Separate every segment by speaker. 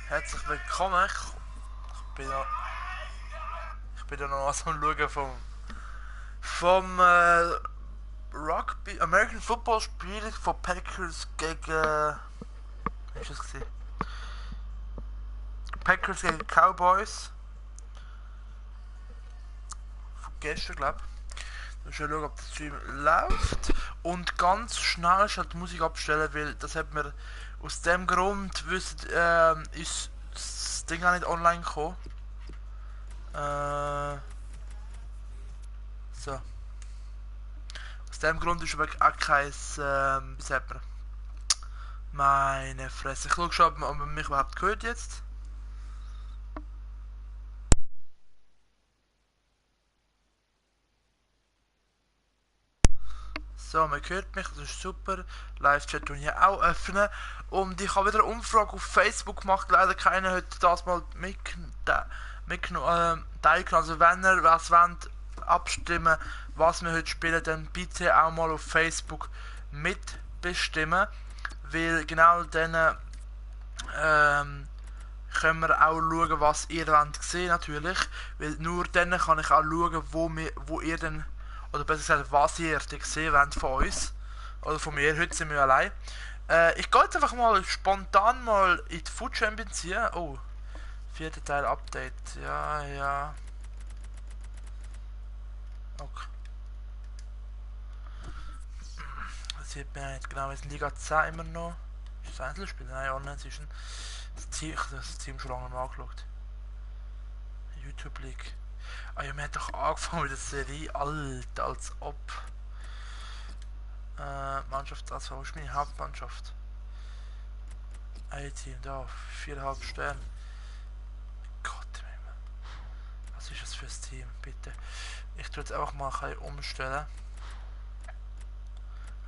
Speaker 1: Herzlich willkommen. Bin da, ich bin da noch so am Schauen vom Rugby, American Football Spiel von Packers gegen. Wie ist das gewesen? Packers gegen Cowboys. Von gestern, glaube ich. Ich schauen, ob der Stream läuft. Und ganz schnell schnell die Musik abstellen, weil das hat mir aus dem Grund ist das Ding auch nicht online gekommen. So. Aus dem Grund ist aber auch kein, wie sagt man, meine Fresse. Ich schaue schon, ob man mich überhaupt hört jetzt. So, man hört mich, das ist super. Live-Chat hier auch öffnen. Und ich habe wieder eine Umfrage auf Facebook gemacht. Leider keiner hat das mal teilgenommen. Also wenn ihr was wollt, abstimmen, was wir heute spielen, dann bitte auch mal auf Facebook mitbestimmen. Weil genau dann können wir auch schauen, was ihr wollt sehen natürlich. Weil nur dann kann ich auch schauen, wo ihr dann, oder besser gesagt, was ihr gesehen wollt von uns. Oder von mir, heute sind wir allein. Ich gehe jetzt einfach mal spontan mal in die Food Champions hier. Oh, vierter Teil Update. Ja, ja. Okay. Das sieht man nicht genau. Wir sind Liga 10 immer noch. Ist das Einzelspiel? Nein, online zwischen. Ich habe das Team schon lange mal angeschaut. YouTube League. Ah ja, wir haben doch angefangen mit der Serie. Alter, als ob. Mannschaft, also wo ist meine Hauptmannschaft? Ein Team da, 4,5 Sterne. Gott, was ist das für ein Team, bitte? Ich tue jetzt einfach mal ein bisschen umstellen.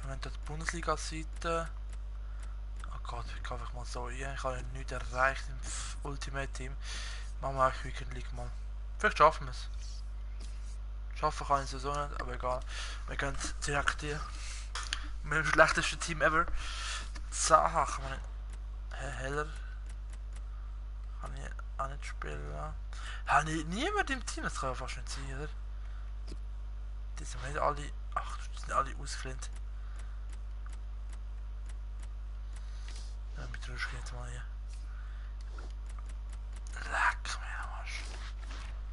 Speaker 1: Wir haben dort die Bundesliga-Seite. Oh Gott, ich kann einfach mal so ein. Ich habe nichts erreicht im Ultimate Team. Machen wir auch Weekend League mal. Vielleicht schaffen wir es. Schaffen kann ich es so nicht, aber egal. Wir gehen direkt hier. Mit dem schlechtesten Team ever. Zaha kann man nicht. Heller. Kann ich auch nicht spielen. Habe ich niemand im Team, das kann ja fast nicht sein, oder? Die sind nicht alle. Ach, die sind alle ausgeflinnt. Ja, mit Rutsch geht mal hier. Leck mir am Arsch.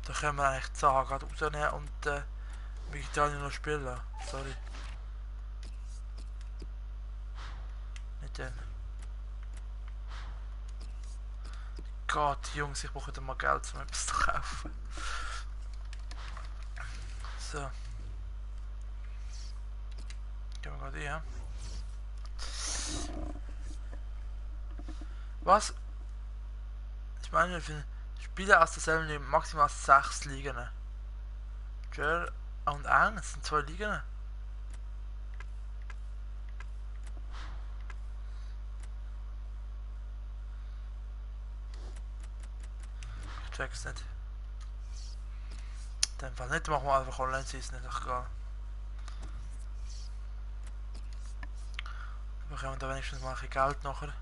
Speaker 1: Da können wir eigentlich Zaha gerade rausnehmen und Mkhitaryan noch spielen lassen. Sorry. Nicht den. Gott, Jungs, ich brauche mal Geld, um etwas zu kaufen. So. Gehen wir gerade hier. Was? Ich meine, für Spieler aus derselben Liga maximal 6 Ligen. Jer und Eng, das sind 2 Ligen. Ich check's nicht. In dem Fall nicht, machen wir einfach online, sie ist nicht egal. Wir bekommen da wenigstens mal ein bisschen Geld nachher.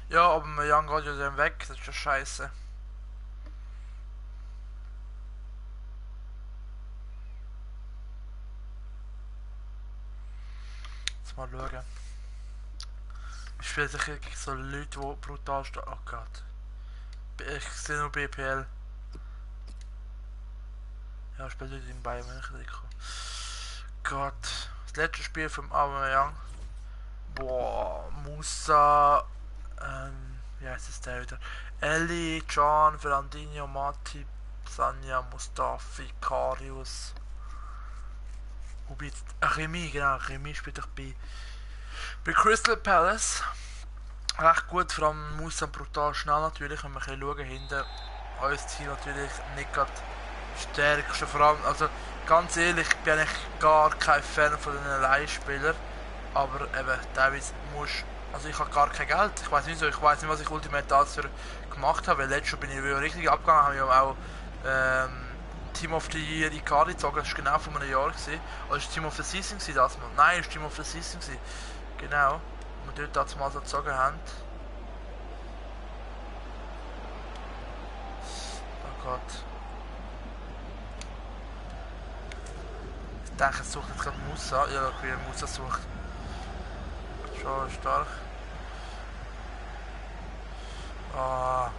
Speaker 1: Ja, aber Jan geht ja dann weg, das ist ja scheiße. Jetzt mal schauen. Ich spiele sicher gegen so Leute, die brutal stehen. Oh Gott. Ich sehe nur BPL. Ja, ich spiele Leute in Bayern München. Gott. Das letzte Spiel vom Aubameyang. Boah, Musa. Wie heißt es der wieder? Eli, Can, Fernandinho, Matip, Sanja, Mustafi, Karius. Wobei jetzt. Remy, genau. Remy spielt doch bei Crystal Palace. Recht gut, vor allem Musa brutal schnell natürlich. Wenn wir ein bisschen schauen, hinten unser Team natürlich nicht gerade stärkste. Vor allem, also ganz ehrlich, ich bin eigentlich gar kein Fan von den Leihspielern. Aber eben, teilweise musst. Also ich habe gar kein Geld. Ich weiß nicht so, ich weiß nicht, was ich Ultimate dafür gemacht habe. Weil letztes Jahr bin ich wieder richtig abgegangen, habe ich auch Team of the Year Icardi gezogen. Das war genau vor einem Jahr. Gewesen. Oder war es Team of the Season das mal? Nein, es war Team of the Season. Genau. Wir dort mal so gezogen haben. Oh Gott. Ich denke, es sucht jetzt gerade Musa. Ja, wie er Musa sucht. Schon stark. Ah.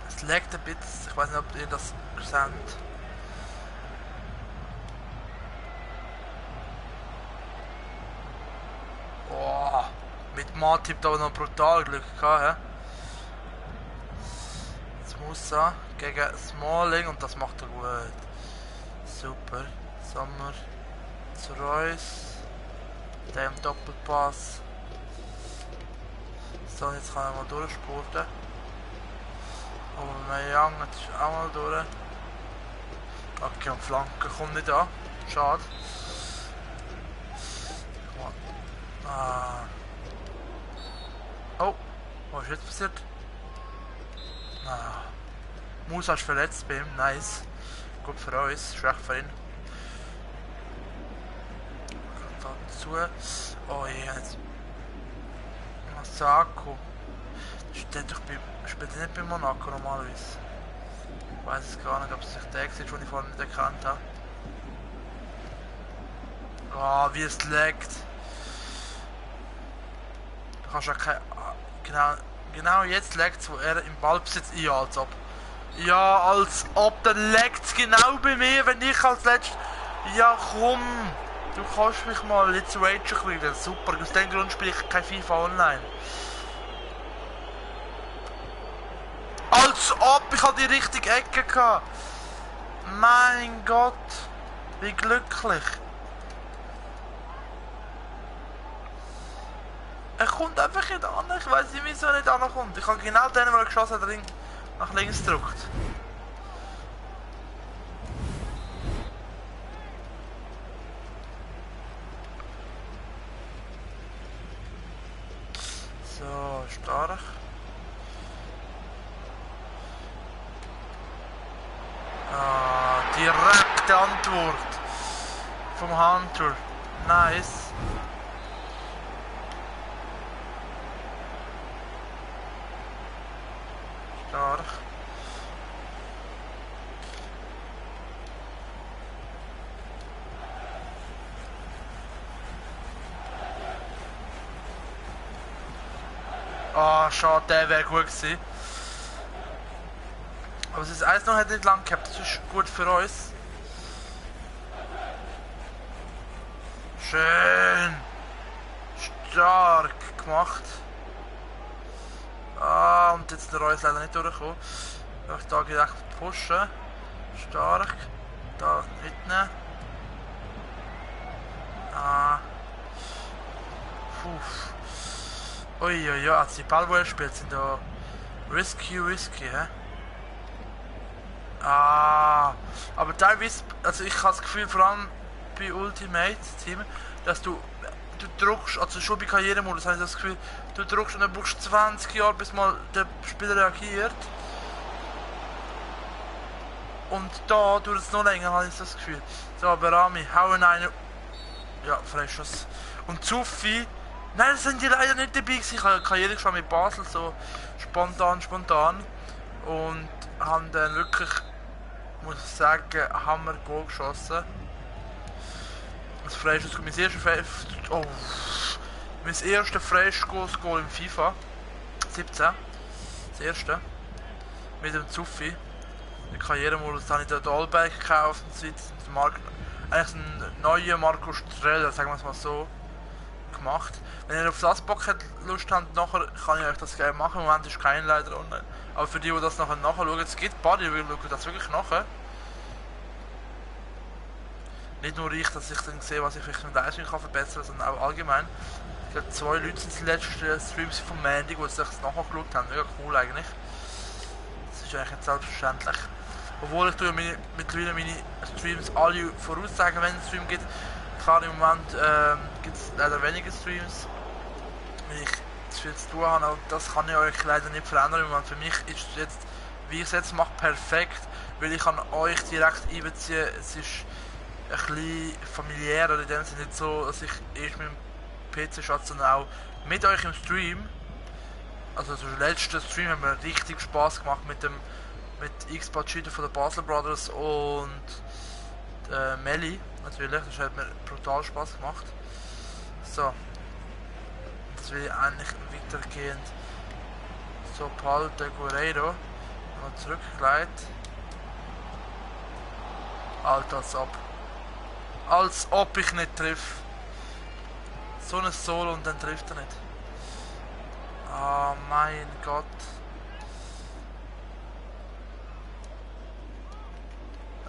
Speaker 1: Es laggt ein bisschen. Ich weiß nicht, ob ihr das seht. Oh. Mit Matip da noch brutal Glück gehabt. Jetzt Musa gegen Smalling und das macht er gut. Super. Sommer zu Reus. Der im Doppelpass. So, jetzt kann er mal durchspurten. Aubameyang, jetzt ist auch mal durch. Okay, und Flanke kommt nicht an. Schade. Ah. Oh, was ist jetzt passiert? Ah. Musa ist verletzt bei ihm, nice. Gut für uns, schlecht für ihn. Da dazu. Oh je, jetzt. Masako. Spielt er nicht bei Monaco normalerweise? Ich weiß es gar nicht, ob es sich der ist, den ich vorhin nicht erkannt habe. Ah, wie es laggt. Du kannst ja kein. Genau jetzt laggt es, wo er im Ballbesitz. Ja, als ob. Ja, als ob, dann laggt es genau bei mir, wenn ich als letztes. Ja, komm! Du kannst mich mal jetzt ragen wieder. Super, aus dem Grund spiele ich kein FIFA Online. Als ob, ich hatte die richtige Ecke gehabt. Mein Gott, wie glücklich. Er kommt einfach nicht an, ich weiß nicht wieso er nicht ankommt. Ich habe genau den, der geschossen hat, nach links gedrückt. So, stark. Ah, direkte Antwort vom Hunter. Nice. Stark. Ah, schade, der wäre gut gewesen. Aber das 1-0 hat nicht lang gehabt, das ist gut für uns. Schön! Stark gemacht. Ah, und jetzt der Reus leider nicht durchgekommen. Ich da direkt pushen. Stark. Da mitnehmen. Ah. Puh. Uiuiui, also die Ball, die er spielt, sind da risky, hä? Ah, aber teilweise, also ich habe das Gefühl, vor allem bei Ultimate Team, dass du drückst, also schon bei Karrieremodus habe ich das Gefühl, du drückst und dann brauchst 20 Jahre, bis mal der Spieler reagiert. Und da dauert es noch länger, habe ich das Gefühl. So, aber Rami, hauen einen. Ja, Freischuss. Und Zuffi, nein, das sind die leider nicht dabei gewesen. Ich habe Karriere geschaut mit Basel, so spontan. Und haben dann wirklich, muss ich sagen, Hammer-Goal geschossen. Das Freischuss, mein erstes Freistoß-Goal im FIFA 17. Das erste. Mit dem Zuffi. Der Karrieremodus habe ich den Dolberg gekauft und so weiter. Eigentlich ein neuer Marco Streller, sagen wir es mal so, gemacht. Wenn ihr auf das Bock Lust habt, nachher kann ich euch das gerne machen. Im Moment ist kein leider online. Aber für die das nachher nachschauen, es gibt Buddy, wir schauen das wirklich nachher. Nicht nur ich, dass ich dann sehe, was ich vielleicht in der Leistung kann verbessern kann, sondern auch allgemein. Ich glaube, 2 Leute sind die letzten Streams von Mandy, die sich das nachher geschaut haben. Mega cool eigentlich. Das ist eigentlich nicht selbstverständlich. Obwohl ich mittlerweile meine Streams alle voraussagen, wenn es einen Stream gibt. Klar, im Moment gibt es leider weniger Streams, weil ich zu viel zu tun habe, aber das kann ich euch leider nicht verändern. Im Moment für mich ist es jetzt, wie ich es jetzt mache, perfekt, weil ich kann euch direkt einbeziehen. Es ist ein bisschen familiärer, in dem Sinne nicht so, dass ich erst mit dem PC statt, sondern auch mit euch im Stream. Also der letzte Stream haben wir richtig Spaß gemacht mit X-Bot Shooter von den Basel Brothers und Melly natürlich. Das hat mir brutal Spaß gemacht. So. Das will ich eigentlich weitergehend. So, Paul de Guerreiro. Noch zurückgeleitet. Alter, als ob. Als ob ich nicht triff. So ein Solo und dann trifft er nicht. Ah, oh, mein Gott.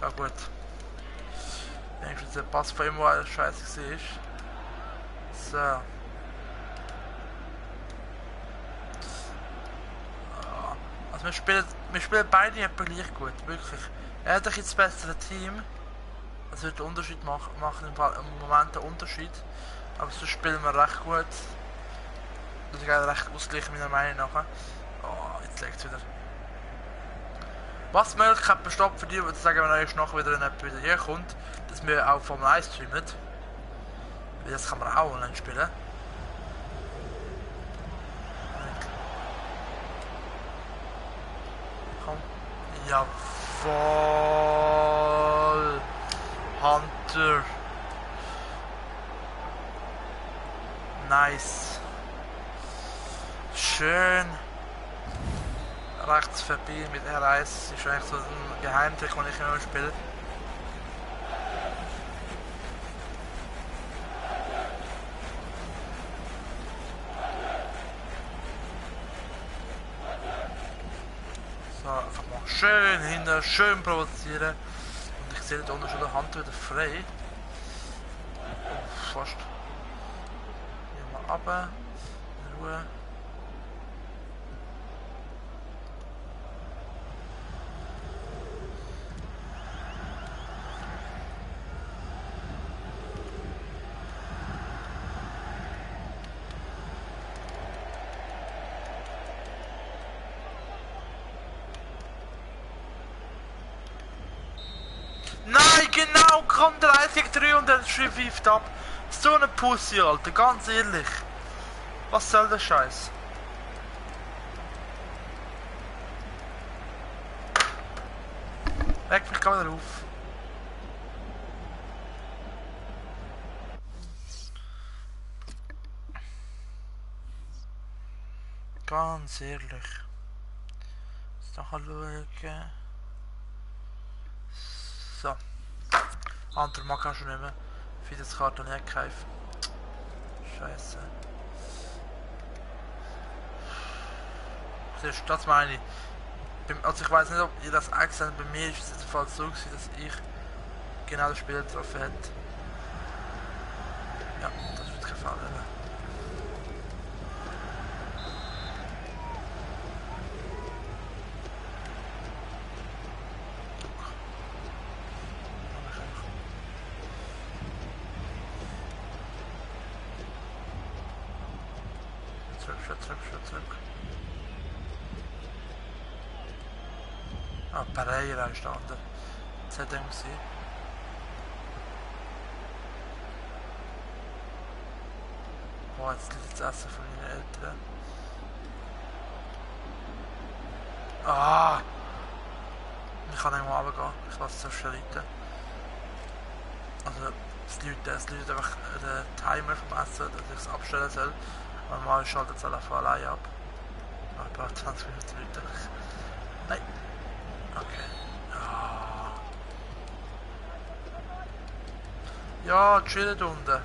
Speaker 1: Ja gut. Wenigstens der Pass von ihm, wo alles scheiße war. So. Also wir spielen beide etwa gleich gut, wirklich. Er hat jetzt das bessere Team. Das wird einen Unterschied machen im Moment einen Unterschied. Aber sonst spielen wir recht gut. Das ist recht ausgeglichen meiner Meinung nach. Oh, jetzt legt es wieder. Was die Möglichkeit besteht für die, die sagen, wenn erst nachher wieder jemand wieder hier kommt, dass wir auch Formel 1 streamen. Weil das kann man auch online spielen. Komm. Jawohl! Hunter! Nice! Schön! Rechts vorbei mit R1, das ist eigentlich so ein Geheimtrick, den ich immer spiele. So, einfach mal schön hinten, schön provozieren. Und ich sehe da unten schon der Hand wieder frei. Oh, fast. Gehen wir runter, in Ruhe. Nein, genau, kommt 30-3 und dann schweift ab. So eine Pussy, Alter, ganz ehrlich. Was soll der Scheiß? Weck mich gerade auf. Ganz ehrlich. Jetzt noch schauen. So. Andere mag ich schon nicht mehr. Für das Karte nicht kaufen. Scheiße. Das meine ich. Also ich weiß nicht, ob ihr das auch gesehen habt. Bei mir ist es in dem Fall so gewesen, dass ich genau das Spiel getroffen hätte. Ja, das wird kein Fall werden. Zurück. Ah, Pereira ist da unten. Das hätte ich gesehen. Boah, jetzt liegt das Essen von meinen Eltern. Ah! Ich kann nicht mal runtergehen. Ich lasse es so schnell reiten. Also, es läutet einfach der Timer vom Essen, dass ich es abstellen soll. Normal schaltet es alle von alleine ab. Ich brauche 20 Minuten. Nein. Okay. Ja, chillt unten.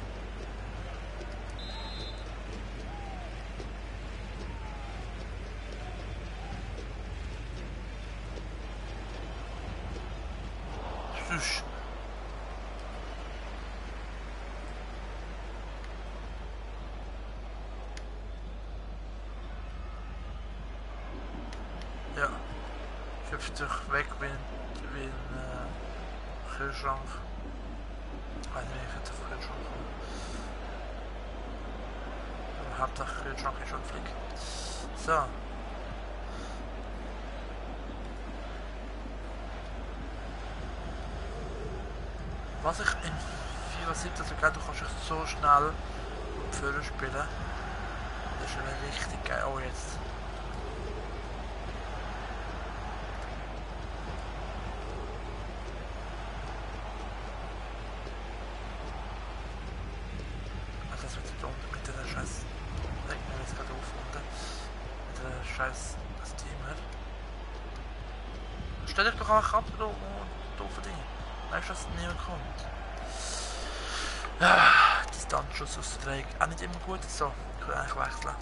Speaker 1: Süß. Ja. Köpft sich weg wie ein Kühlschrank. Ich weiß nicht, wie ich jetzt auf den Kühlschrank komme. Aber Hauptsache Kühlschrank ist schon flick. So. Was ich in FIFA 17 so geil, du kannst dich so schnell Führer spielen. Das ist schon richtig geil. Oh, jetzt. Das wird jetzt unten mit der scheiß. Legt mir jetzt gerade auf unten. Mit der scheiß Steamer. Stell dich doch einfach ab und auf Ding. Weißt du, dass niemand kommt? Ah, Distanzschuss aus der Dreieck. Auch nicht immer gut so. Ich will eigentlich wechseln.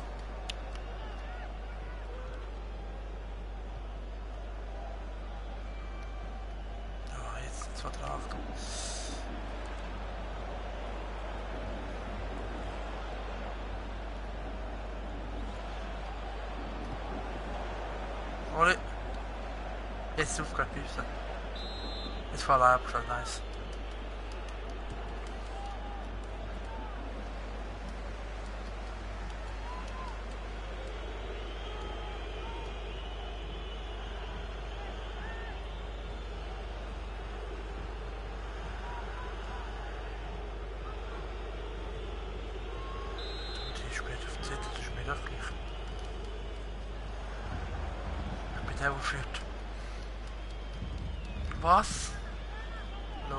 Speaker 1: Ja, jetzt war der Achtung. Oli. Jetzt ist aufgehört büßen. Jetzt war allein abgeschlagen, nice. Die spielt auf die Seite, das ist mir doch gleich. Ich bin der, der führt. Was? Lol.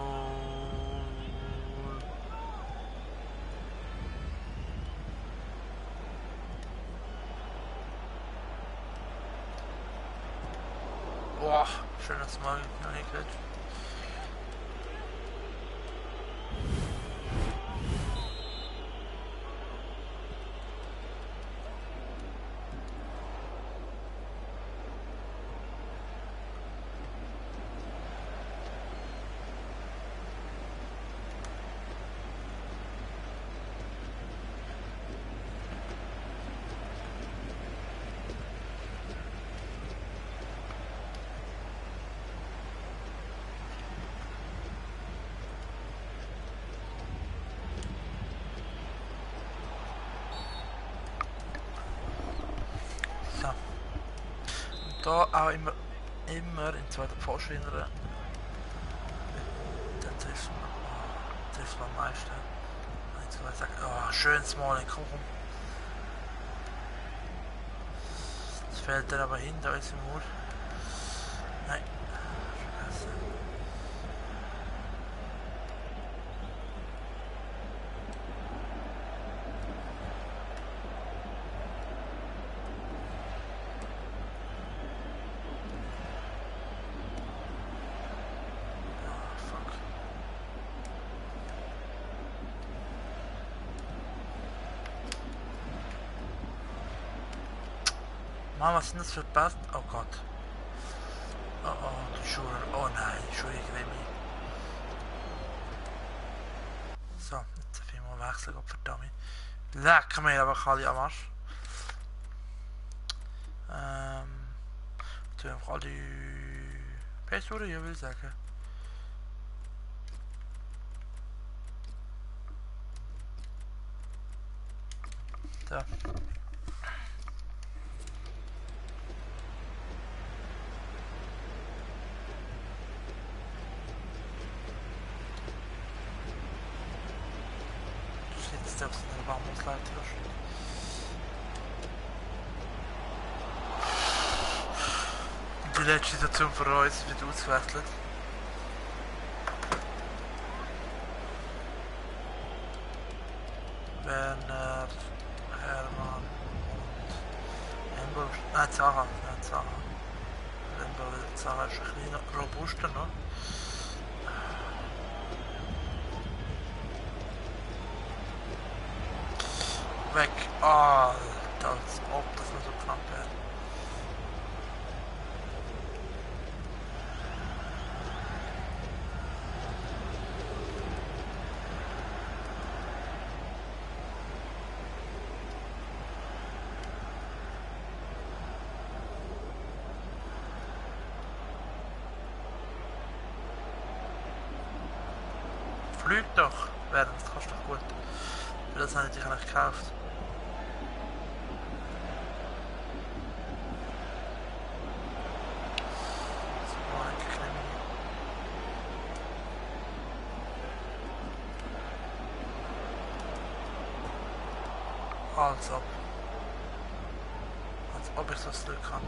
Speaker 1: Boah, schönes Mal, noch nicht gehört. So. Und da auch immer in zweiter Pfosten rein. Dann trifft man am meisten. Eins, zwei, sagen, oh, schönes Mal, komm. Das fällt dann aber hin, da ist im Mur. Nein, vergessen. Mann, was sind das für Passen? Oh Gott. Oh oh, die Schuhe. Oh nein, die Schuhe gehen mich. So, jetzt darf ich mal wechseln, Gott verdammt. Leck mir aber alle am Arsch. Tun einfach alle Passwörter hier, will ich sagen. So. Jetzt darfst du eine Baumungsleiter stehen. Die letzte Situation für uns wird ausgewechselt. Werner, Hermann und Ember. Nein, Zaha. Nein, Zaha. Zaha ist ein bisschen robuster noch. Weg. Ah, als ob das nur so knapp wäre. Flüg doch, Werner, das kannst du doch gut. Das habe ich dich eigentlich gekauft. Also. Als ob ich das Glück habe.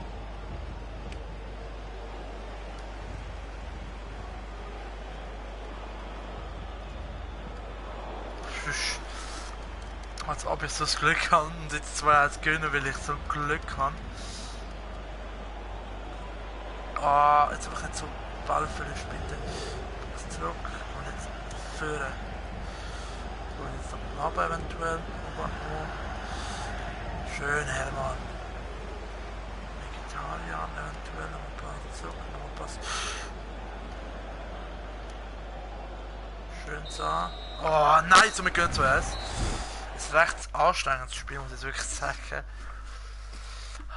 Speaker 1: Als ob ich so das Glück habe und jetzt 2-1 gewinnen, weil ich so Glück habe. Ah, jetzt habe ich nicht so Ball verlust, bitte. Jetzt zurück und jetzt führen. So, jetzt noch runter eventuell. Schön, Hermann. Vegetarier eventuell. Nochmal zurück, nochmal Pass. Schön so. Oh, nein, so wir gehen zuerst. Es ist recht anstrengendes Spiel, muss ich jetzt wirklich sagen.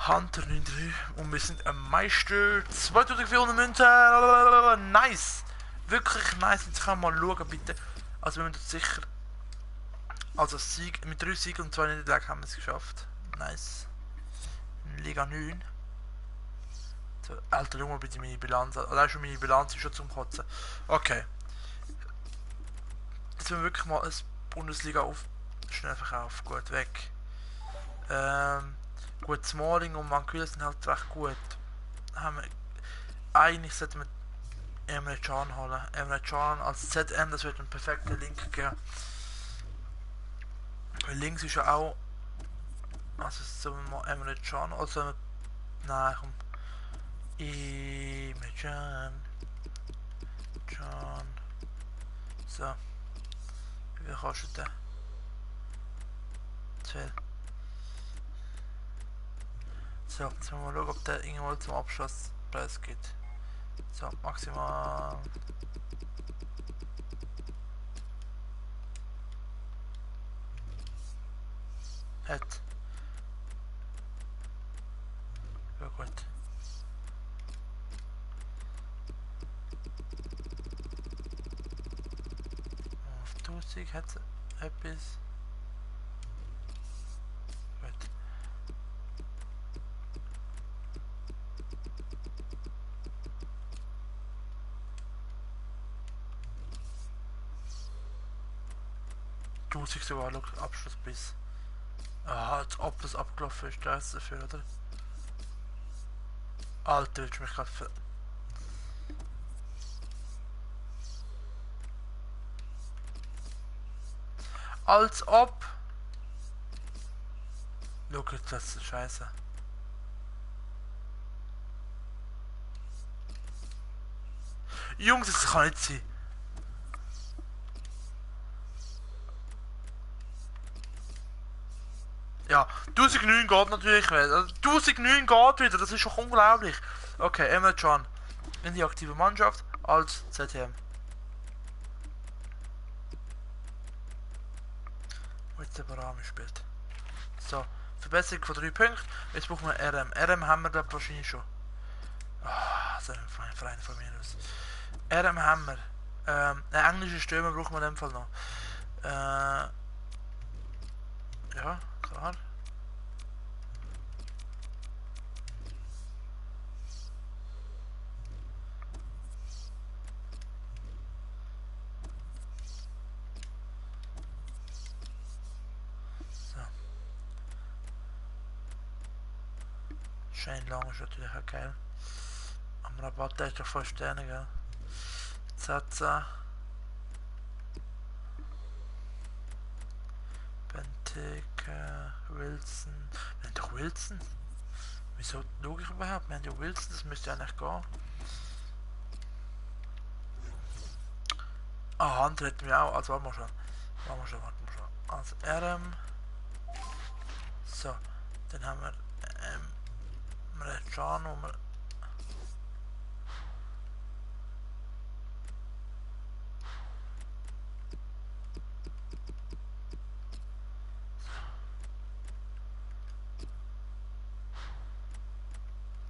Speaker 1: Hunter 9-3 und wir sind ein Meister. 2400 Münzen. Nice. Wirklich nice. Jetzt können wir mal schauen, bitte. Also wir müssen sicher... Also Sieg, mit 3 Siegen und 2 Niederlagen haben wir es geschafft. Nice. Liga 9. So, Alter, schau mal bitte meine Bilanz. Allein schon meine Bilanz ist schon zum Kotzen. Okay. Jetzt müssen wir wirklich mal eine Bundesliga auf... Schnell verkaufen. Gut, weg. Gut, Smalling und Manquil sind halt recht gut. Eigentlich sollten wir Emre Can holen. Emre Can als ZM, das wird ein perfekter Link geben. Weil links ist ja auch... Also sollen wir mal Emre Can... Also nein, komm. Emre Can. Can. So. Wie viel kostet der? 12. So, jetzt müssen wir mal schauen, ob der irgendwo zum Abschlusspreis geht. So, maximal. Hat. Ja gut. Auf 1000 hat es etwas. Gut. Sogar Abschlusspreis. Ah, als ob das abgelaufen ist, da ist dafür, oder? Alter, willst du mich gerade ver... Als ob... Schau jetzt, das ist scheiße. Jungs, das kann nicht sein. Ja, 1009 geht natürlich wieder. 1009 geht wieder, das ist schon unglaublich. Okay, Emre Can in die aktive Mannschaft als ZTM. Wo jetzt der Barami spielt. So, Verbesserung von 3 Punkten. Jetzt brauchen wir RM. RM haben wir glaube wahrscheinlich schon. Ah, so ein Verein von mir aus. RM haben wir. Eine englische Stürmer brauchen wir in dem Fall noch. Ja, klar. Shane Long ist natürlich auch geil. Am Rabatt ist doch 5 Sterne, gell? Zaza. Benteke, Wilson. Wir haben doch Wilson. Wieso schaue ich überhaupt? Wir haben ja Wilson, das müsste eigentlich gehen. Ah, Hand hätten wir auch. Also warten wir schon. Also RM. So, dann haben wir Can, wo wir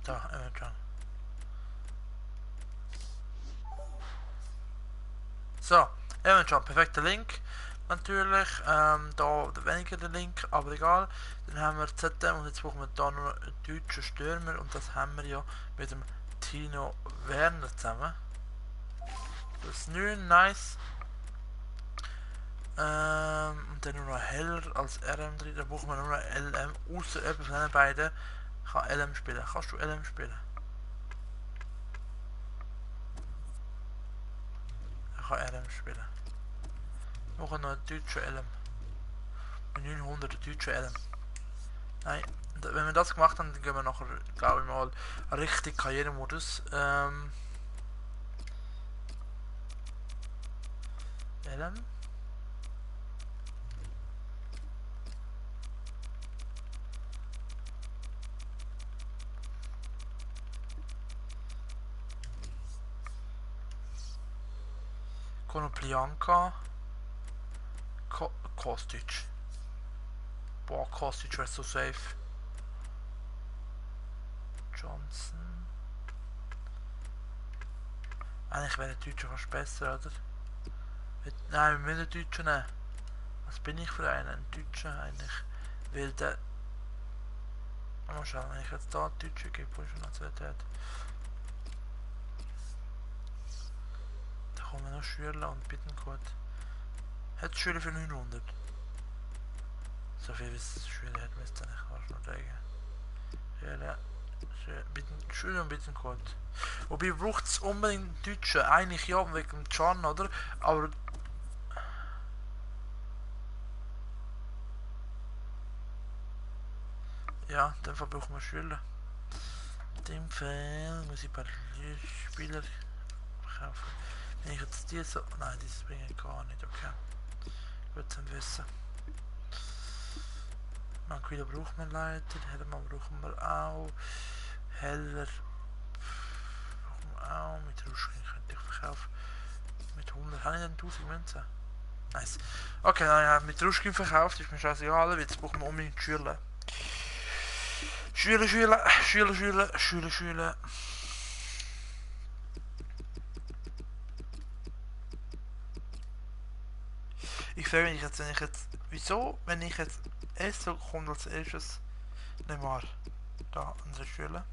Speaker 1: da, Can. So, Can, perfekter Link. Natürlich, da weniger der Link, aber egal. Dann haben wir ZM und jetzt brauchen wir da nur einen deutschen Stürmer und das haben wir ja mit dem Tino Werner zusammen. Das ist 9, nice. Und dann nur noch Heller als RM drin. Dann brauchen wir nur noch LM. Außer jemand von den beiden kann LM spielen. Kannst du LM spielen? Er kann LM spielen. Wir brauchen noch einen deutschen LM. 900 deutschen LM. Nein. Wenn wir das gemacht haben, dann gehen wir nachher, glaube ich mal, richtig Karrieremodus. LM. Konoplyanka. Kostic. Boah, Kostic wäre so safe. Johnson. Eigentlich wäre der Deutsche fast besser, oder? Nein, wir müssen den Deutschen nehmen. Was bin ich für einen? Ein Deutscher eigentlich. Weil der... Mal schauen, wenn ich jetzt da einen Deutschen gebe, wo ist schon Nationalität? Da kommen noch Schüler und Bittencourt. Hat Schüler für 900? So viel wie es Schüler hat, müsste ich fast noch sagen. Schüler und Bittencourt. Wobei braucht es unbedingt Deutschen? Eigentlich ja, wegen dem Can, oder? Aber... Ja, in dem Fall brauchen wir Schüler. In dem Fall muss ich ein paar Spieler kaufen. Wenn ich jetzt die so... Nein, die bringen gar nicht, okay. Gut zu wissen. Manquillo braucht man leider, Hellermann brauchen wir auch. Heller brauchen wir auch. Mit Ruschkin könnte ich verkaufen. Mit 100 habe ich dann 1000 Münzen. Nice. Okay, dann habe ich mit Ruschkin verkauft, ist mir scheißegal, jetzt brauchen wir unbedingt Schüler. Schüler. Ich frage mich jetzt, wieso, wenn ich jetzt so kommt als erstes Neymar, da unsere Schüler.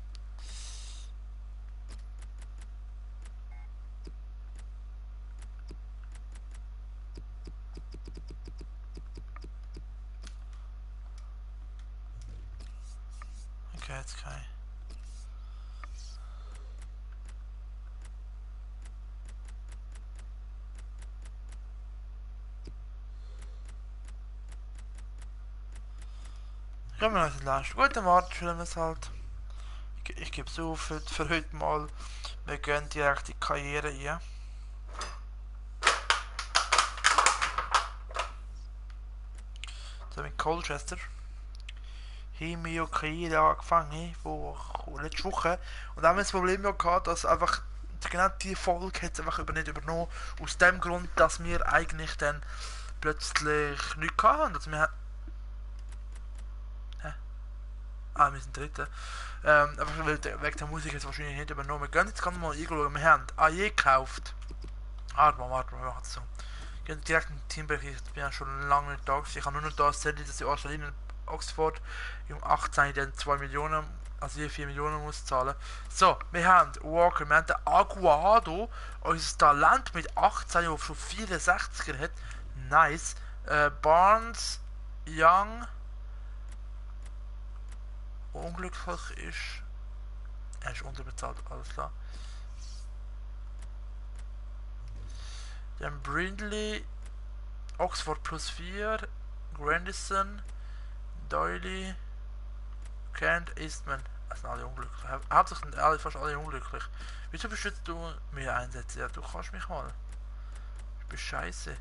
Speaker 1: Okay, jetzt kann ich. Können wir nicht lassen. Gut, dann warten wir es halt. Ich gebe es auf für heute mal. Wir gehen direkt in die Karriere ein. So mit Colchester. Haben wir ja Karriere angefangen, letzte Woche. Und da haben wir das Problem gehabt, dass einfach genau die Folge hat es einfach nicht übernommen. Aus dem Grund, dass wir eigentlich dann plötzlich nichts hatten. Also wir wir sind Dritte. Aber wegen der Musik jetzt wahrscheinlich nicht übernommen. Wir gehen jetzt ganz mal anschauen. Wir haben AE gekauft. Warte mal, wir machen es so. Wir gehen direkt in den Teambereich. Ich bin ja schon lange nicht da. Ich habe nur noch da erzählt, dass die Australien Oxford um 18 dann 2 Millionen, also je 4 Millionen muss zahlen. So, wir haben Walker, wir haben den Aguado, unser Talent mit 18, der schon 64er hat. Nice. Barnes, Young. Unglücklich ist. Er ist unterbezahlt, alles klar. Dann Brindley, Oxford plus 4, Grandison, Doyley, Kent, Eastman. Das sind alle unglücklich. Hauptsächlich sind fast alle unglücklich. Wieso beschützt du mich einsetzen? Ja, du kannst mich mal. Ich bin scheiße.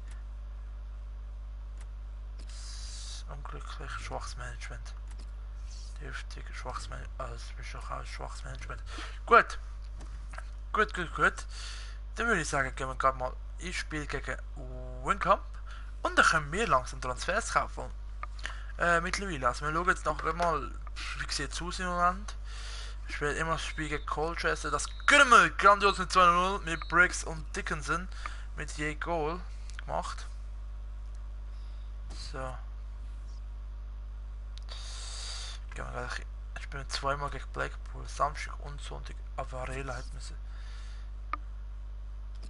Speaker 1: Unglücklich, schwaches Management. Dürftig, schwaches Management. Also, es ist doch auch schwaches Management. Gut. Dann würde ich sagen, gehen wir gerade mal ins Spiel gegen Winkamp. Und dann können wir langsam Transfers kaufen. Mittlerweile. Also wir schauen jetzt nachher mal, wie sieht es aus im Moment. Ich spiele immer das Spiel gegen Colchester. Das können wir grandios mit 2-0 mit Briggs und Dickinson mit je Goal gemacht. So. Gehen wir gleich. Ich spiele zweimal gegen Blackpool. Samstag und Sonntag. Aber Varela hat müssen.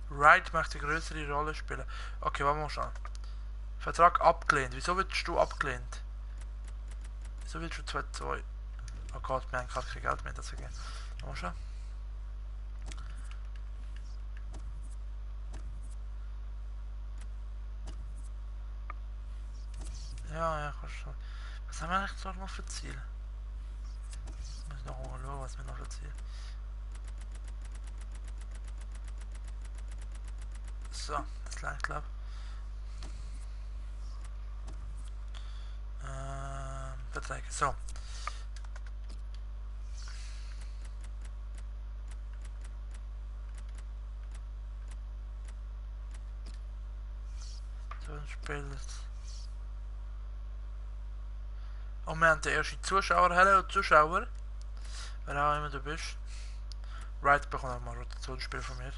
Speaker 1: Wright möchte eine größere Rolle spielen. Okay, wollen wir mal schauen. Vertrag abgelehnt. Wieso willst du abgelehnt? Wieso willst du 2-2? Oh Gott, wir haben gerade kein Geld mehr, deswegen. Mal schon. Ja, kannst schon. Was haben wir eigentlich noch für Ziel? Ich muss noch mal schauen, was wir noch für Ziel. So, das langt, glaube ich. Verträge, so. So ein Spiel. Und wir haben den ersten Zuschauer. Hallo Zuschauer. Wer auch immer du bist. Wright bekommt auch mal ein Rotationsspiel von mir.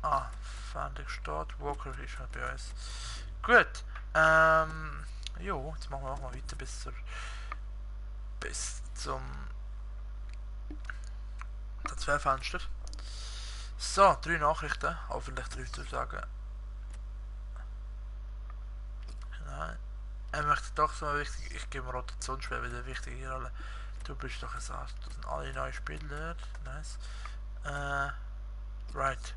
Speaker 1: Ah, Feindlich Start. Walker ist halt bei uns. Gut. Jo, jetzt machen wir auch mal weiter bis zum Transferfenster. So, 3 Nachrichten. Hoffentlich 3 zu sagen. Nein. Er möchte doch so wichtig. Ich gebe mir Rotationsspiel wieder eine wichtige Rolle. Du bist doch ein Arzt. Das sind alle neue Spieler. Nice. Right.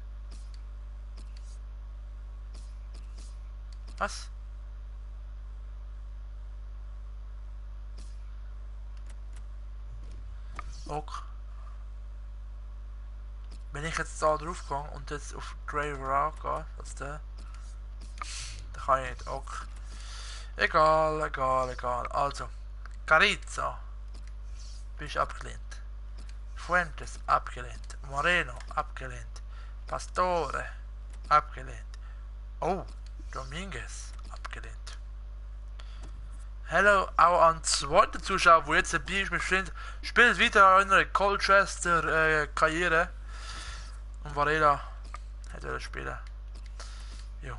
Speaker 1: Was? Ok. Wenn ich jetzt da drauf gehe und jetzt auf Graver gehe, was der? Da kann ich nicht. Ok. Egal. Also. Carizzo. Bist abgelehnt. Fuentes abgelehnt. Moreno abgelehnt. Pastore abgelehnt. Oh, Dominguez abgelehnt. Hallo auch an zweiten Zuschauer, wo jetzt dabei ist, bestimmt spielt wieder in einer Colchester Karriere. Und Varela hat er spielen. Jo.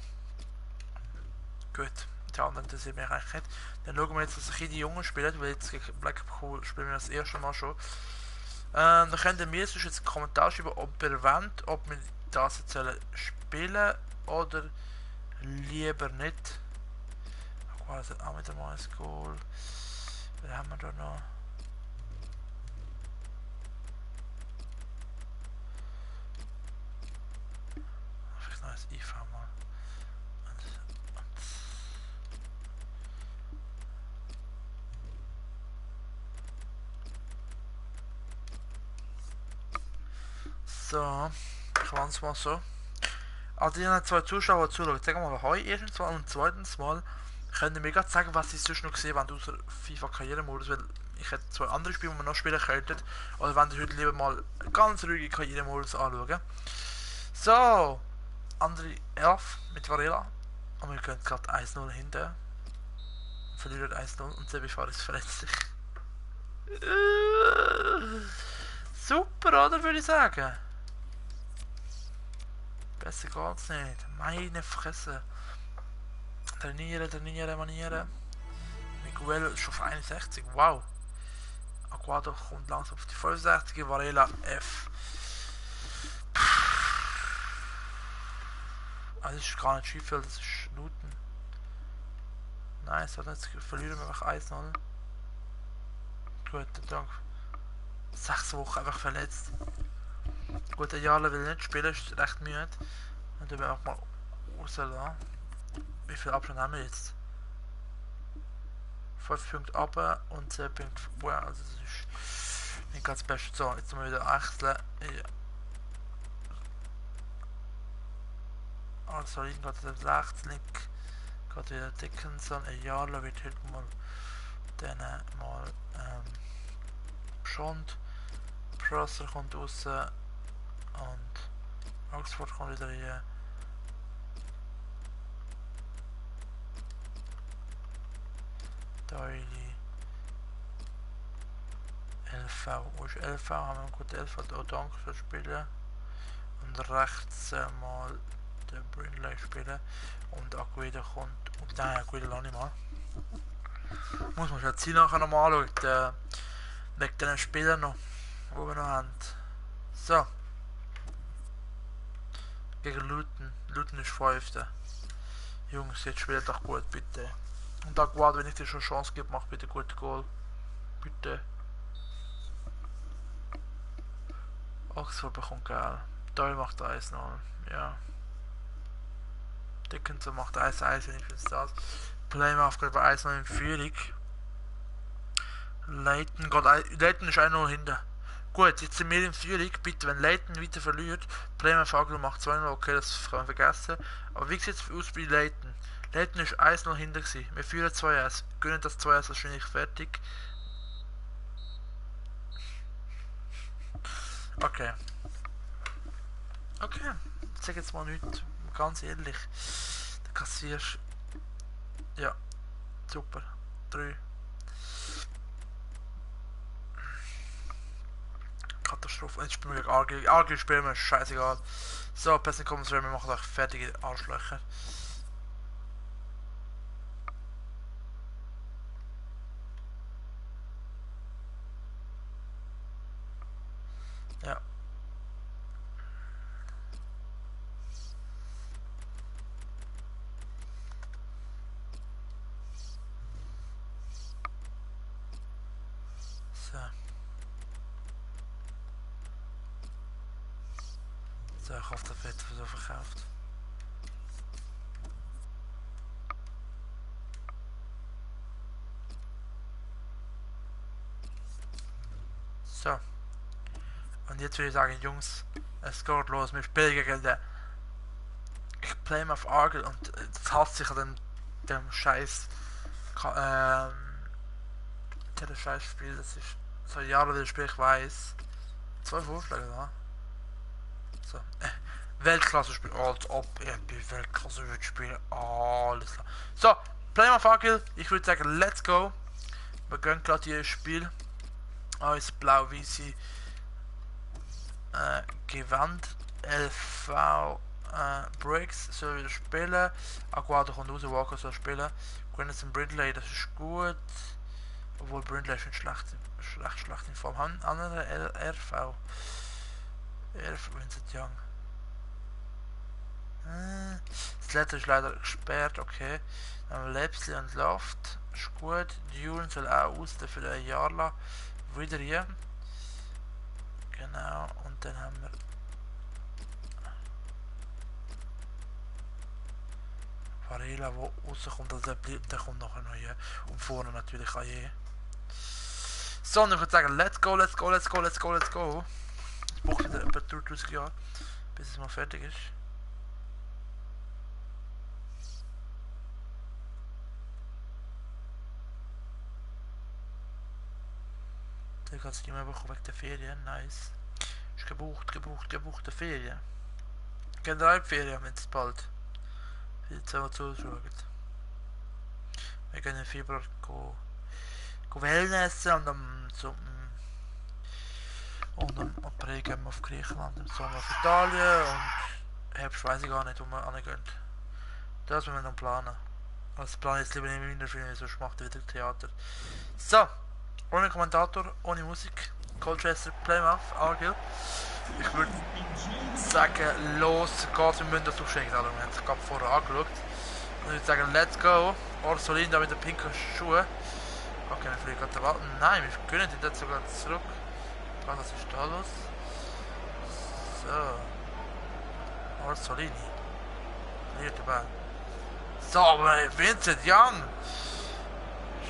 Speaker 1: Gut. Die anderen interessiert mich eigentlich nicht. Dann schauen wir jetzt, dass ich die Jungen spielen, weil jetzt gegen Blackpool spielen wir das erste Mal schon. Dann könnt ihr mir jetzt einen Kommentar schreiben, ob ihr wollt, ob wir das jetzt spielen oder lieber nicht. Also auch wieder mal ein Goal. Was haben wir da noch? Vielleicht noch ein IV mal. So, ich mache es mal so. Also, ihr habt 2 Zuschauer zuschauen. Sagen wir mal Hoi erstens mal und zweitens mal könnt ihr mir gerade sagen, was ihr sonst noch gesehen habt, außer FIFA Karrieremodus, weil ich hätte 2 andere Spiele, die wir noch spielen könnten. Oder wenn ihr heute lieber mal ganz ruhige Karrieremodus anschauen. So, andere 11 mit Varela. Und wir gehen gerade 1-0 hinten. Verlieren 1-0 und Sebifar ist verletzlich. Super, oder würde ich sagen? Besser geht's nicht. Meine Fresse. Trainieren. Miguel ist schon auf 61. Wow. Aguado kommt langsam auf die 65. Varela F. Also das ist gar nicht Sheffield, das ist Luton. Nice, jetzt verlieren wir einfach 1-0. Gut, danke. 6 Wochen einfach verletzt. Gut, der Jale will nicht spielen, ist recht müde. Dann tun wir auch mal rauslassen. Wie viel Abstand haben wir jetzt? 5 Punkte runter und 10 Punkte vor. Also das ist nicht ganz das Beste. So, jetzt müssen wir wieder wechseln. Ja. Also links geht der rechts, links geht wieder Dickinson. Jale wird heute mal dann mal geschont. Prosser kommt raus und Oxford kommt wieder rein. Daily LV. Wo ist LV? Haben wir einen guten LV? Oh, danke fürs Spielen. Und rechts mal den Brindley spielen. Und Agueda kommt. Und nein, Agueda lasse ich mal. Muss man schon die Ziel nachher nochmal anschauen. Wegen den Spielern noch, die wir noch haben. So. Gegen Luton. Luton ist 5. Jungs, jetzt spielt doch gut, bitte. Und Aguado, wenn ich dir schon Chance gebe, mach bitte gute Goal. Bitte. Oxford bekommt geil. Doyle macht 1-0. Ja. Dickinson macht 1-1, wenn ich finde das. Plymouth geht bei 1-0 in Führung. Leighton ist 1-0 hinter. Gut, jetzt sind wir in Führung. Bitte, wenn Leighton weiter verliert, Plymouth macht 2-0, okay, das kann man vergessen. Aber wie sieht es aus bei Leighton? Leighton ist 1-0 hinter gewesen. Wir führen 2-1. Gönnen das 2-1 wahrscheinlich fertig. Okay. Okay, ich sag jetzt mal nichts. Ganz ehrlich. Der kassierst. Ja, super. 3. Katastrophe. Jetzt spielen wir gegen Argy. Argy spielen wir, scheißegal. So, Passing Commons, wir machen euch fertige Arschlöcher. Ja. So. So, ich hoffe, das wird so verkauft. So. Und jetzt würde ich sagen, Jungs, es geht los. Wir spielen gegen den Plymouth Argyle und das hasst sich an dem Scheiß der Scheiß Spiel. Das ist so Jahre das Spiel, ich weiß. 2 Vorschläge da. So. Weltklasse Spiel, als ob ich bei Weltklasse würde spielen. Alles klar. So, Plymouth Argyle, ich würde sagen, let's go. Wir gehen gerade hier ins Spiel. Alles blau-weiße Gewand. LV Briggs soll wieder spielen. Aguado kommt raus, Walker soll spielen. Grenison Brindley, das ist gut. Obwohl Brindley ist schlecht in Form. Andere RV. Vincent Young. Das letzte ist leider gesperrt, okay. Dann haben wir Lepsley und Loft. Ist gut. Duran soll auch aus, für ein Jahr lang. Wieder hier. Genau. Und dann haben wir Varela, wo rauskommt, also der kommt nachher noch hier. Und vorne natürlich auch je. So, und ich würde sagen, let's go. Es braucht wieder etwa 3000 Jahre, bis es mal fertig ist. Da kann es nicht mehr bekommen wegen der Ferien, nice. Ist gebucht der Ferien. Generell Ferien haben jetzt bald. Für die zwei, die zuschauen. Wir gehen im Februar Wellnessen und am April gehen wir auf Griechenland, im Sommer auf Italien und Herbst weiß ich gar nicht, wo wir hingehen. Das müssen wir noch planen. Also plane jetzt lieber nicht mehr in der Film, sonst macht er wieder Theater. So, ohne Kommentator, ohne Musik, Colchester, Plymouth, Argyle. Ich würde sagen, los geht's, wir müssen das aufsteigen, wir haben es gerade vorher angeschaut. Und ich würde sagen, let's go. Orsolin da mit den pinken Schuhen. Okay, wir fliegen gerade den Ball. Nein, wir können ihn jetzt sogar zurück. Was ist da los? So. Orsolini. Verliert den Ball. So, aber Vincent Young.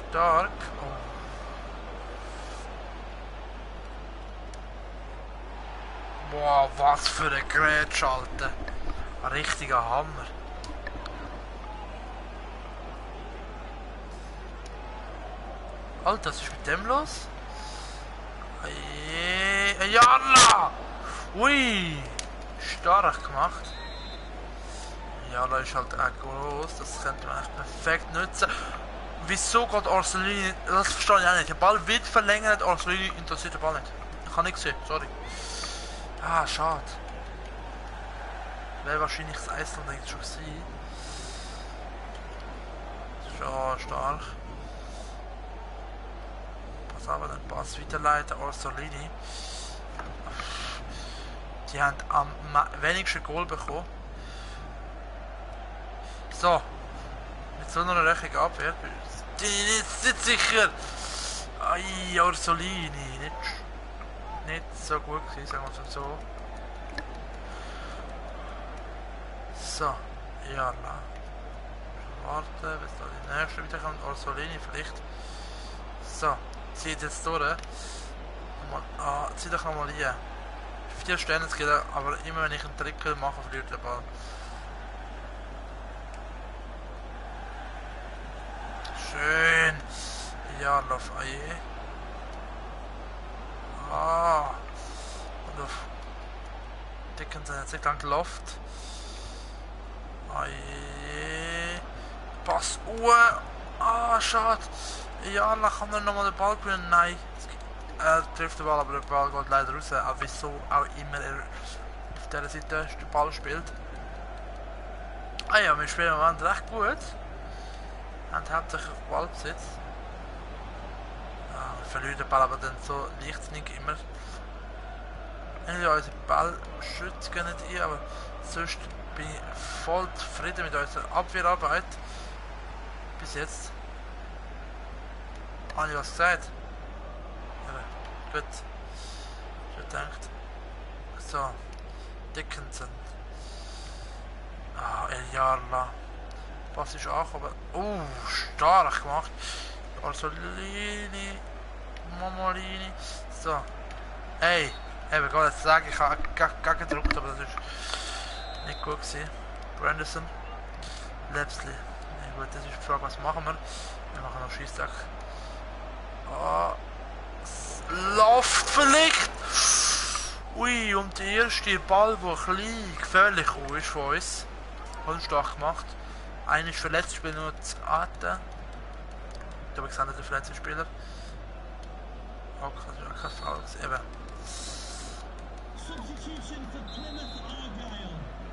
Speaker 1: Stark. Oh. Boah, was für ein Grätsch, Alter. Ein richtiger Hammer. Alter, was ist mit dem los? Jalla! Ui! Stark gemacht. Jalla ist halt auch groß, das könnte man echt perfekt nutzen. Wieso geht Orsolini? Das verstehe ich auch nicht. Der Ball wird verlängert, Orsolini interessiert den Ball nicht. Ich kann nichts sehen, sorry. Ah, schade. Wäre wahrscheinlich das Eisland eigentlich schon gewesen. Schon stark. Pass auf, den Pass weiterleiten, Orsolini. Die haben am wenigsten Goal bekommen. So, so eine Rechnung Abwehr. Die nicht sicher. Ai, Orsolini. Nicht so gut gewesen, sagen wir es so. So, ja, warten, bis da die nächste wieder kommt. Orsolini vielleicht. So, zieht jetzt durch. Zieh doch nochmal hier. 4 Sterne geht, aber immer wenn ich einen Trickle mache, verliert der Ball. Schön. Ja, lauf Aye. Und auf Dickinson hat sich lang gelaufen. Aye. Pass Uhr. Schade. Ja, dann kann er nochmal den Ball gewinnen. Nein. Er trifft den Ball, aber der Ball geht leider raus. Auch wieso auch immer er auf dieser Seite den Ball spielt. Ja, wir spielen im Moment recht gut. Und hauptsächlich auf Ballbesitz. Wir verlieren den Ball aber dann so leichtsinnig immer. Ich will unseren Ballschütz nicht ein, aber sonst bin ich voll zufrieden mit unserer Abwehrarbeit. Bis jetzt. Habe ich was gesagt? Ja, gut. Ich gedacht. So. Dickinson. Eliarla. Was ist auch, aber. Stark gemacht. Orsolini. Momolini. So. Hey. Eben, gerade jetzt sagen, ich habe gar gedruckt, aber das ist nicht gut gewesen. Branderson. Lepsley. Ja, gut, das ist die Frage, was machen wir? Wir machen noch Schießtag. Läuft vielleicht! Ui, und der erste Ball, der ein bisschen gefährlich ist von uns. Voll stark gemacht. Einer ist verletzt, spielt nur das Atem. Ich habe gesehen, der verletzte Spieler. Oh, das ist kein Foul. Eben.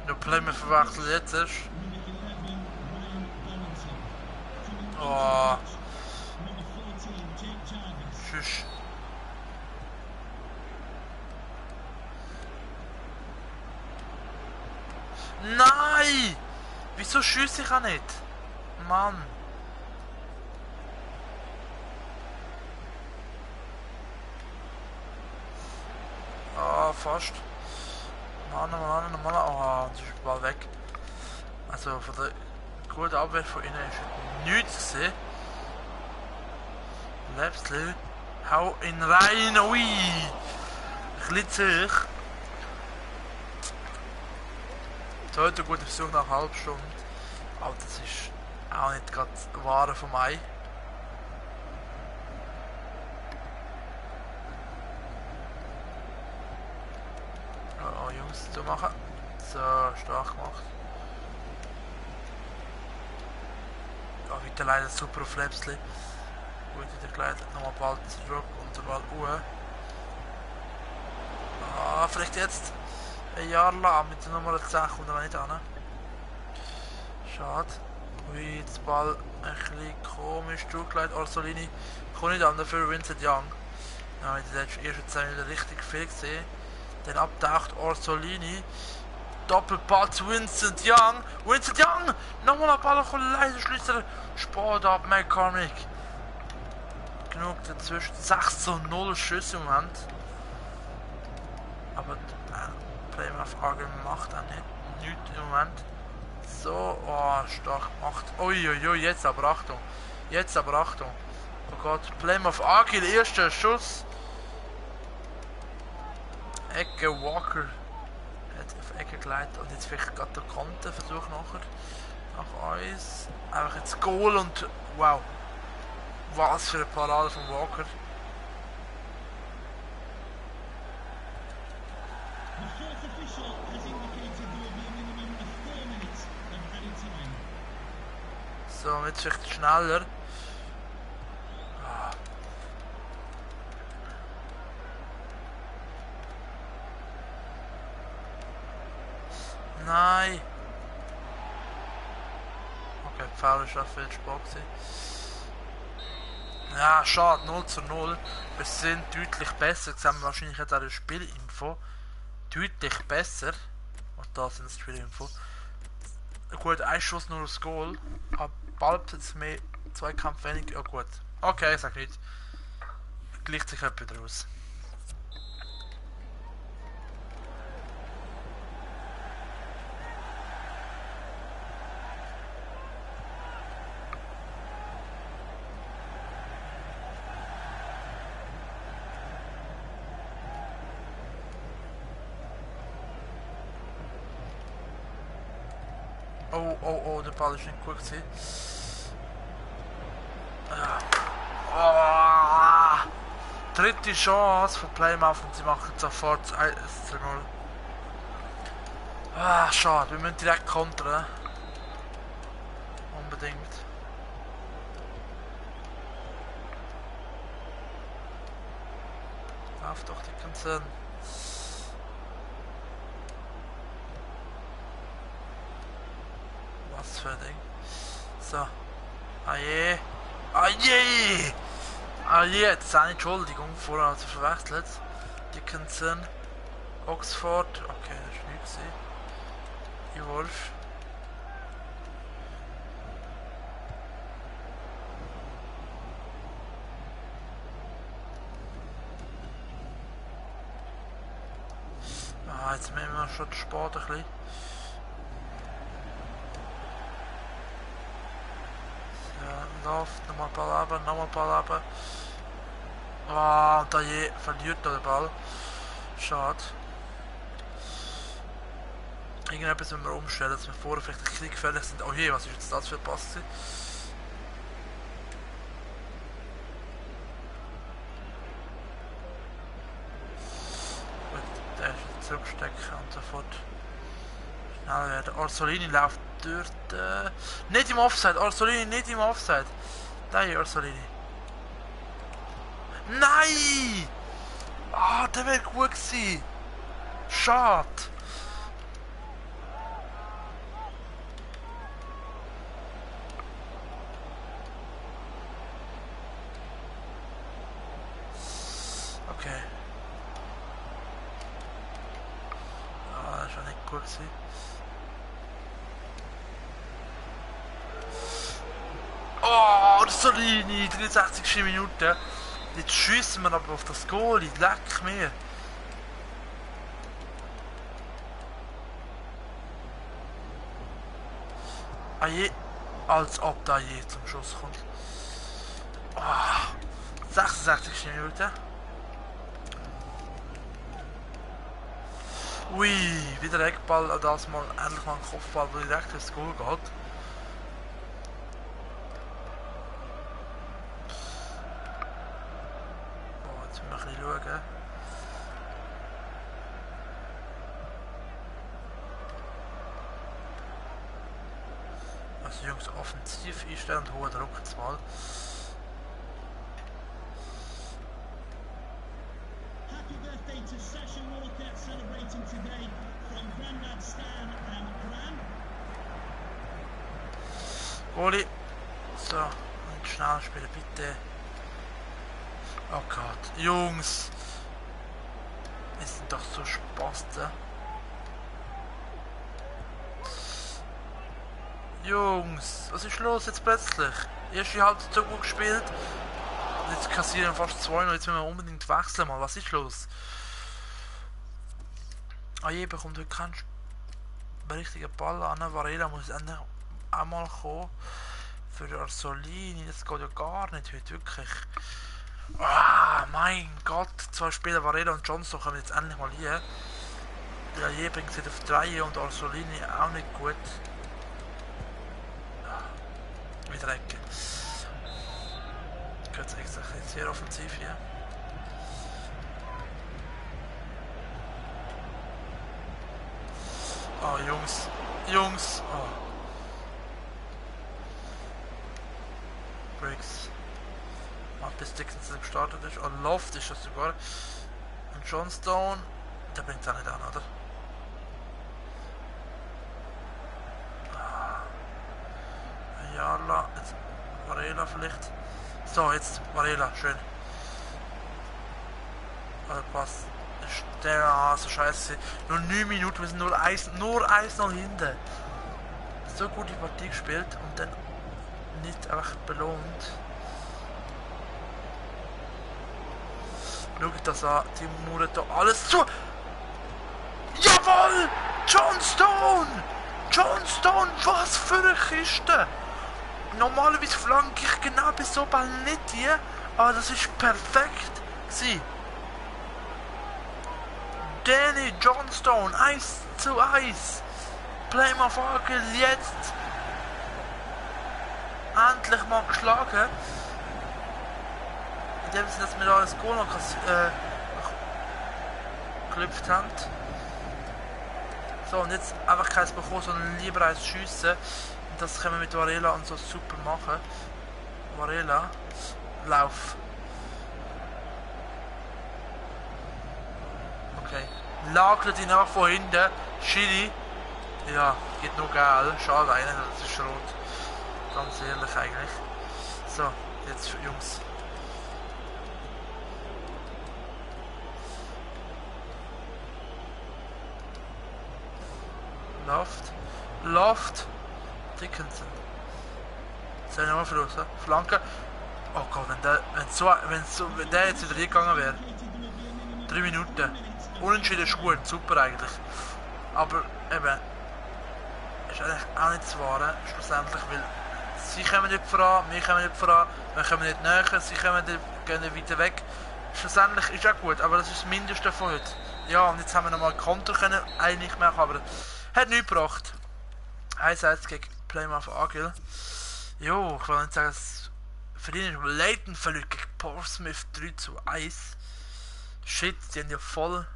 Speaker 1: Der Plymouth verwechselt jetzt erst. Oh. Tschüss. Nein! Wieso schieße ich auch nicht? Mann. Fast. Mann. Oh, das ist der Ball weg. Also von der guten Abwehr von ihnen ist nichts gesehen. Lepsley. Hau ihn rein. Ui. Ein bisschen zu hoch. Heute ein guter Versuch nach einer halben Stunde. Aber das ist auch nicht gerade Ware von mir. Oh, Jungs, zu machen. So, stark gemacht. Ja, wieder leider super auf Lepsley. Gut, wieder geleitet. Nochmal Ball zurück und der Ball Uhr. Vielleicht jetzt. Ein Jahr lang mit der Nummer 10 kommt er nicht an. Schade. Ui, das Ball ein bisschen komisch durchgeleitet. Orsolini kommt nicht an, dafür Vincent Young. Ja, in den ersten 10 Minuten richtig viel gesehen. Dann abtaucht Orsolini. Doppelpass Vincent Young. Vincent Young! Nochmal ein Ball, leider schließt er Sport ab, McCormick. Genug dazwischen. 6:0 Schüsse im Moment. Aber Plymouth Argyle macht auch nichts im Moment. So, stark gemacht. Uiuiui, jetzt aber Achtung. Oh Gott, Plymouth Argyle, erster Schuss. Ecke Walker hat auf Ecke geleitet und jetzt vielleicht gerade der Kantenversuch nachher. Nach uns. Einfach jetzt Goal und wow. Was für eine Parade von Walker. So, jetzt vielleicht schneller. Nein! Okay, Foul ist auch viel Sport gewesen. Ja, schade, 0:0. Wir sind deutlich besser. Das haben wir wahrscheinlich jetzt auch in der Spielinfo. Deutlich besser. Und da sind das Spielinfo. Gut, ein Schuss nur aufs Goal. Ballbesitz mehr, Zweikampf wenig. Ja gut. Okay, ich sag nicht. Gleicht sich etwas daraus. Oh, oh, oh, der Ball ist nicht gut gewesen. Ja. Oh, dritte Chance von Plymouth und sie machen sofort 1-0. Ah, schade, wir müssen direkt kontern. Unbedingt. Lauf doch die Konzern. Was für ein Ding. So. Aje. Aje! Aje, jetzt eine Entschuldigung, vorher hat sie verwechselt. Dickinson. Oxford. Okay, das ist nichts. Wolf. Ah, jetzt müssen wir schon den Sport ein bisschen. Ja, läuft, nochmal Ball runter, nochmal Ball runter. Ah, und da verliert da der Ball. Schade. Irgendetwas müssen wir umstellen, dass wir vorher vielleicht ein bisschen gefährlich sind. Oh je, was ist jetzt das für ein Pass? Gut, der ist jetzt zurückstecken und sofort schnell werden. Orsolini läuft dort. Nicht im Offside, Orsolini nicht im Offside. Nein, Orsolini. Nein! Ah, der wäre gut gewesen. Schade. Okay. Ah, das war nicht gut gewesen. Oh, Orsolini, 63. Minute. Jetzt schiessen wir aber auf das Goalie, leck mir. Aje, als ob da je zum Schuss kommt. Oh, 66. Minute. Ui, wieder Eckball, das mal endlich mal ein Kopfball, der direkt ins Goal geht. Schauen. Also Jungs, offensiv einstellen und hohen Druck jetzt mal.
Speaker 2: Happy birthday to Sasha Walker, celebrating today from Grandad Stan and Gran.
Speaker 1: Goalie. So, und schnell spielen bitte. Oh Gott, Jungs! Wir sind doch so Spasten. Jungs, was ist los jetzt plötzlich? Erste Halbzeit so gut gespielt. Jetzt kassieren wir fast 2-0, jetzt müssen wir unbedingt wechseln mal. Was ist los? Aje bekommt heute keinen richtigen Ball an. Varela muss endlich einmal kommen. Für Orsolini, das geht ja gar nicht heute, wirklich. Ah, mein Gott, zwei Spieler, Varela und Johnson, kommen jetzt endlich mal hier. Ja, je bringt es auf 3 und Orsolini auch nicht gut. Wieder Ecke. Geht jetzt sehr offensiv hier. Oh, Jungs. Jungs. Oh. Briggs. Bis Dickinson gestartet ist. Oh, Loft ist das sogar. Und Johnstone. Der bringt es auch nicht an, oder? Ayala. Jetzt Varela vielleicht. So, jetzt Varela. Schön. Pass. Ist der so scheiße. Nur 9 Minuten. Wir sind nur 1-0 hinten. So gute Partie gespielt. Und dann nicht einfach belohnt. Schau ich das an, die mauern da alles zu. Jawohl! John Stone! John Stone, was für eine Kiste! Normalerweise flanke ich genau bei so Ball nicht hier, aber das ist perfekt gewesen. Danny Johnstone, 1:1. Playma Vogel jetzt endlich mal geschlagen. In dem Sinne, dass wir da ein Goal noch geklüpft haben. So, und jetzt einfach keins bekommen, sondern lieber eins schiessen. Und das können wir mit Varela und so super machen. Varela, lauf. Okay. Lagert ihn einfach von hinten. Schiri. Ja, geht nur geil. Schade eigentlich, das ist rot. Ganz ehrlich eigentlich. So, jetzt Jungs. Loft. Dickinson. Soll ich nochmal verlassen? Flanke. Oh Gott, wenn der jetzt wieder gegangen wäre. 3 Minuten. Unentschieden ist gut, super eigentlich. Aber eben, ist eigentlich auch nicht zu wahren, schlussendlich, weil sie kommen nicht voran, wir kommen nicht voran, wir kommen nicht näher, sie gehen nicht weiter weg. Schlussendlich ist auch gut, aber das ist das Mindeste von heute. Ja, und jetzt haben wir nochmal Konter können eigentlich machen, aber hat nichts gebracht. 1-1 gegen Plymouth Argyle. Jo, ich will nicht sagen, dass für ihn ist Leighton verliert gegen Portsmouth 3:1. Shit, die haben ja voll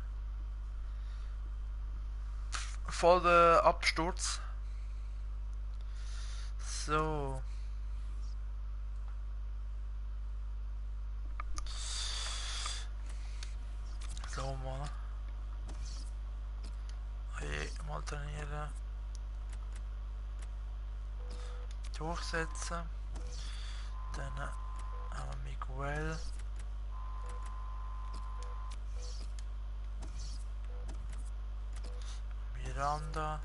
Speaker 1: den Absturz. So. So mal. Hey, mal trainieren. Durchsetzen. Dann haben wir Miguel. Miranda.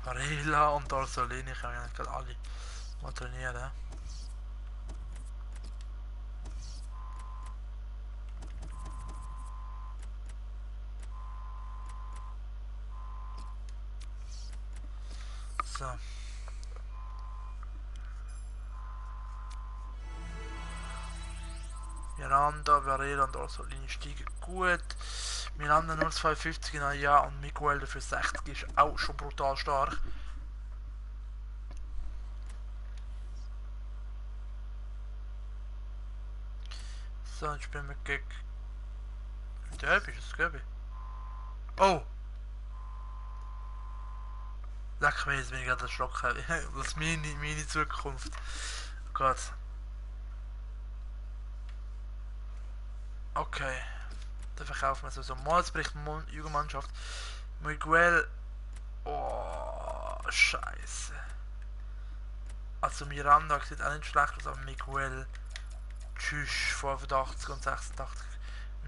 Speaker 1: Varela und Orsolini können wir gerade alle mal trainieren. So. Miranda, Varela und Orsolini steigen gut. Miranda nur 52 in einem Jahr und Miguel dafür 60 ist auch schon brutal stark. So, jetzt spielen wir gegen Derby, ist das Derby? Oh! Leck mich, jetzt bin ich gerade erschrocken. Das ist meine Zukunft. Oh Gott. Okay. Dann verkaufen wir so. Malsbricht Jugendmannschaft. Miguel. Oh, scheiße. Also Miranda sieht auch nicht schlecht aus, aber Miguel. Tschüss, 85 und 86.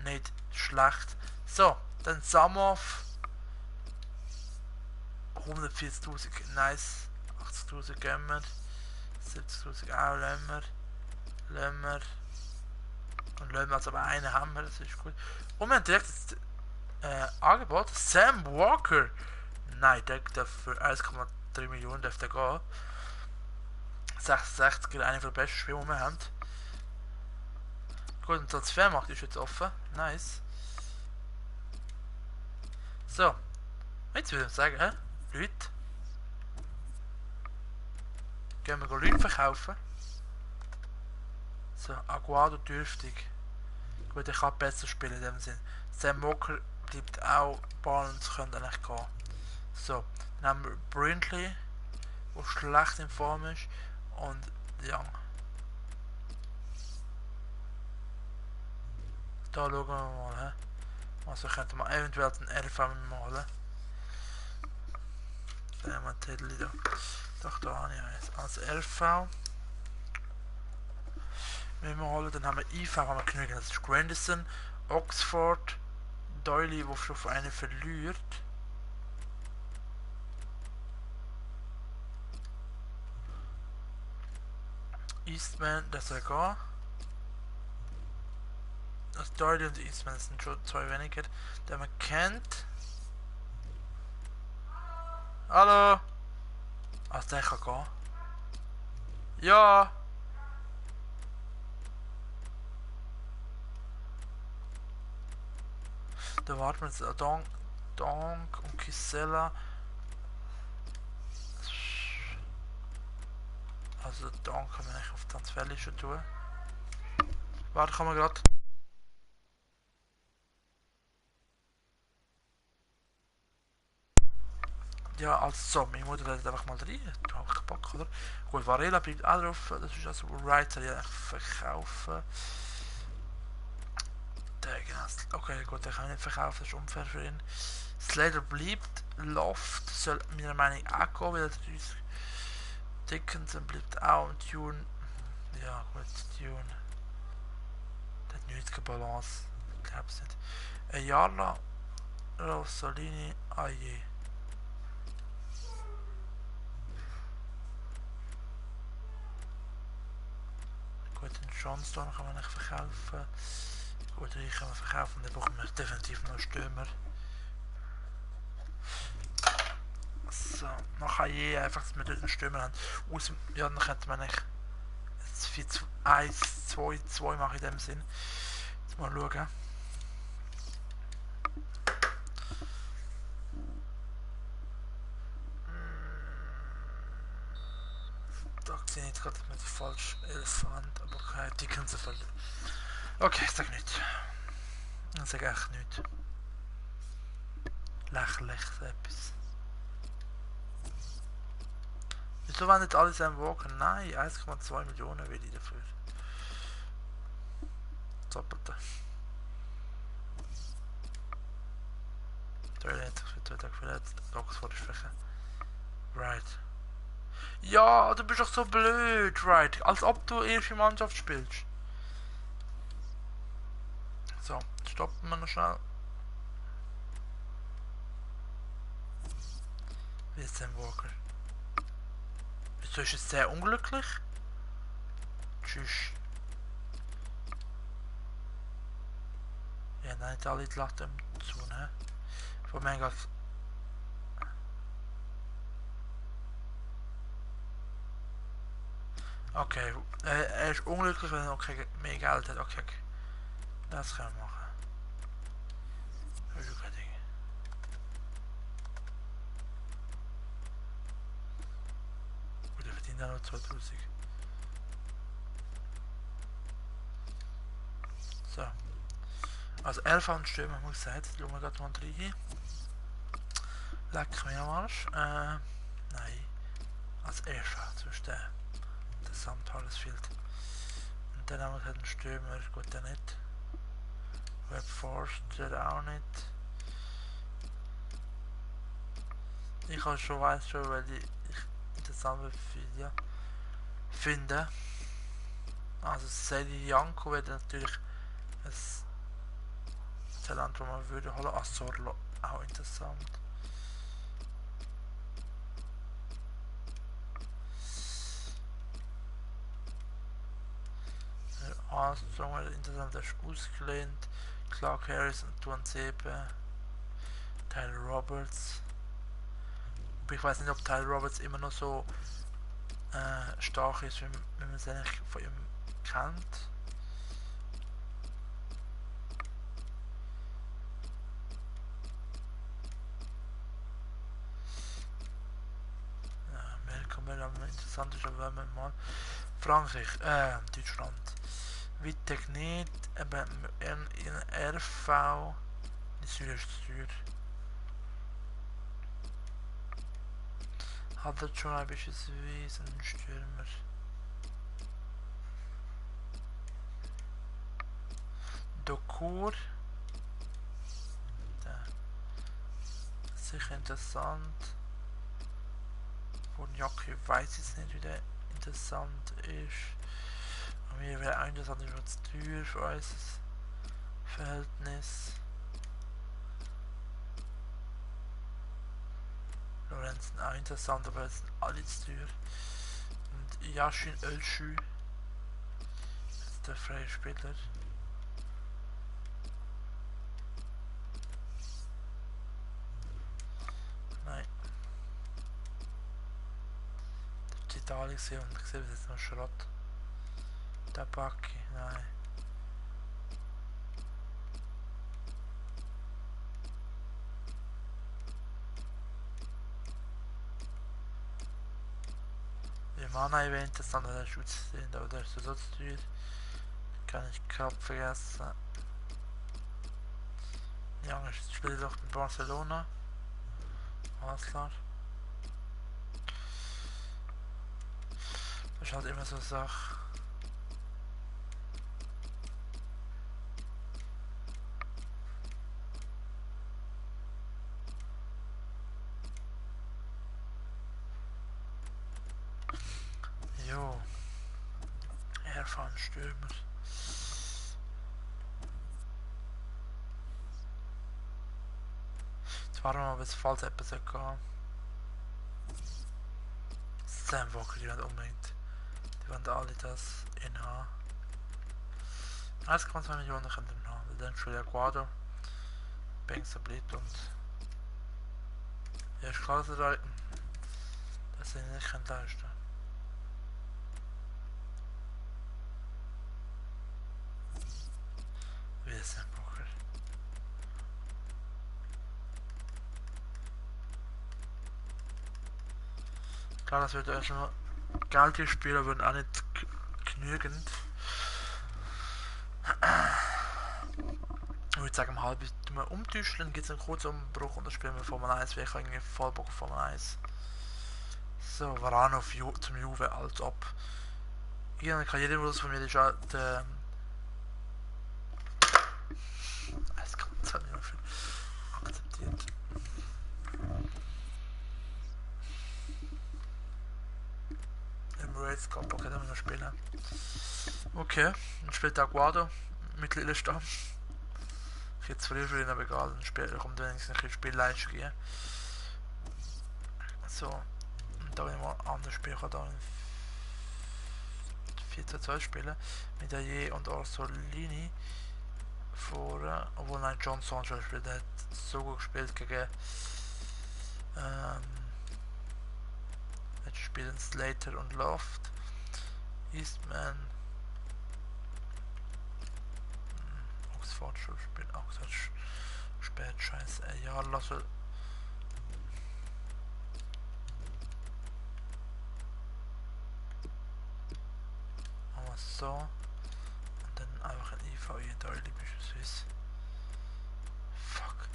Speaker 1: Nicht schlecht. So, dann Samov. 140.000, nice. 80.000 gehen wir. 70.000 auch lassen wir. Und lassen wir, also aber einen haben wir, das ist gut. Und wir haben direkt das Angebot. Sam Walker. Nein, der darf für 1,3 Millionen darf der gehen. 66, einer der besten Spiele, die wir haben. Gut, und Transfermarkt ist jetzt offen. Nice. So. Jetzt würde ich sagen, Leute. Gehen wir Leute verkaufen. So, Aguado dürftig. Gut, ich kann besser spielen in dem Sinn. Sam Walker bleibt auch. Barnes könnte eigentlich gehen. So, dann haben wir Brindley, der schlecht in Form ist. Und Young. Da schauen wir mal. Also könnte man eventuell den RV malen. Dann haben wir Teddy da. Doch, da habe ich eins. Als RV. Wenn wir holen, dann haben wir IV, haben wir genügend. Das ist Grandison, Oxford, Doyley, der schon von einen verliert. Eastman, der soll gehen. Das Doherty und Eastman sind schon zwei weniger, der man kennt. Hallo! Also der kann gehen. Ja! Da warten wir jetzt Donk und Kisela. Also Donk kann man eigentlich auf Transferliste tun. Warte, kann man gerade. Ja, also so, meine Mutter lädt einfach mal rein. Du hast keinen Bock, oder? Gut, Varela bleibt auch drauf. Das ist also Wright, soll ich eigentlich verkaufen. Der, genau. Okay, gut, den kann ich nicht verkaufen, das ist unfair für ihn. Slater bleibt. Loft soll meiner Meinung nach auch gehen, weil er Dickinson bleibt auch. Und Tune. Ja, gut, Tune. Der hat nichts keine Balance. Ich glaub's nicht. Ayala, Rossellini, Aye. Gut, den Johnston kann man nicht verkaufen. Gut, den kann man verkaufen, dann brauchen wir definitiv noch einen Stürmer. So, noch Aye, einfach, dass wir dort einen Stürmer haben. Ja, dann könnte man nicht 1, 2, 2 machen in dem Sinn. Jetzt mal schauen. Da sehe ich jetzt gerade, dass wir die falsche 11 haben, aber okay, die können sie verlieren. Okay, ich sag nichts. Ich sag echt nichts. Lächerlich, so etwas. Wieso wollen nicht alle Sam Walker? Nein, 1,2 Millionen will ich dafür. Doppelte. Der hat sich für 2 Tage verletzt. Oxford ist fächer. Right. Ja, du bist doch so blöd, right. Als ob du erste Mannschaft spielst. So, stoppen wir noch schnell. Wie ist Sam Walker? Wieso ist es sehr unglücklich? Tschüss. Ja, nein, nicht alle die Latte zu, ne? Von mir geht's. Okay, er ist unglücklich, wenn er noch mehr Geld hat. Okay, das können wir machen. Das ist kein Ding. Gut, er verdient auch noch 2000. So. Also 11 an Stürmer, muss ich sagen. Schauen wir gerade mal rein. Leck mich am Arsch. Nein. Als erster, sonst der Samt Huddersfield. Und dann haben wir halt einen Stürmer, gut, der nicht. Web Forster auch nicht. Ich weiß schon, weil ich interessant finde. Also Sally Janko wäre natürlich ein Talent, das man würde holen. Assorlo auch interessant. Armstrong wäre interessant, der ist ausgelehnt. Clark Harris und Tuan Sebe. Tyler Roberts. Aber ich weiß nicht, ob Tyler Roberts immer noch so stark ist, wie man es eigentlich von ihm kennt. Malcolm wäre am interessant, ist, aber wenn man mal Frankreich, Deutschland. Wittek nicht, eben in RV. Die Süd ist Süd. Hat er schon ein bisschen Wesen, ein Stürmer. Dokur. Sicher interessant. Von Jacke weiß ich nicht, wie der interessant ist. Aber mir wäre auch interessant, ist was teuer für unser Verhältnis. Lorenzen auch interessant, aber jetzt sind alle zu teuer. Und Yashin Ölschü. ist der freie Spieler. Nein. Die Italien gesehen und gesehen, das ist noch Schrott. Der Backi, nein. Im Mana-Event ist dann der Schutz sehen, aber der ist so teuer. Kann ich gerade vergessen. Ja, ich spiele doch in Barcelona. Alles klar. Das ist halt immer so eine Sache. Jo. Erfahren Stürmer. Jetzt warten wir mal, bis falls etwas gehen. Sam Walker, die wollen unbedingt. Die wollen alle das in haben. 1,2 Millionen können wir haben. Dann schon Aguado. Banks bleibt und. Ja, ist klar, dass er das nicht leisten können. Wie ist Sam Walker? Klar, das wird erstmal Geld die Spieler würden auch nicht genügend. Ich würde sagen, halb umtüscheln, gibt es einen kurzen Umbruch und dann spielen wir Formel 1, weil ich irgendwie voll Bock auf Formel 1. So, Varane zum Juve, als ob. Irgendein Karrieremodus von mir ist auch der. Es kommt halt nicht mehr viel akzeptiert. Emirates Cup, okay, dann müssen wir spielen. Okay, dann spielt Aguado mit Lillestamm. Ich jetzt früher für ihn, aber egal, dann kommt wenigstens ein bisschen Spielleistung rein. So, und da will ich mal ein anderes Spiel, ich kann da 4-2 spielen. Mit Aje und Orsolini vorne, obwohl nein, John Sancho spielt, der hat so gut gespielt gegen jetzt spielen Slater und Loft. Eastman. Oxford schon spielt. Oxford spät, scheiße. Ja, lass mal. Machen wir so. Und dann einfach ein IVI, da libysche Süß. Fuck.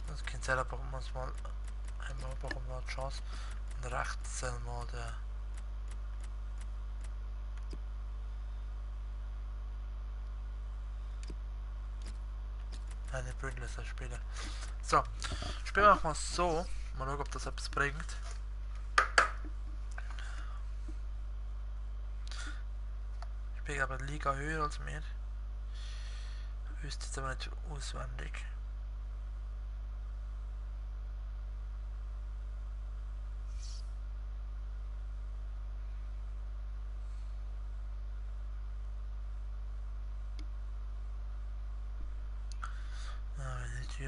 Speaker 1: Das Kind selber brauchen wir uns mal. Einmal brauchen wir eine Chance. Und rechts mal der. Eine Bündnisser spielen. So, spielen wir auch mal so. Mal schauen, ob das etwas bringt. Ich bin aber Liga höher als mir. Ich wüsste jetzt aber nicht auswendig.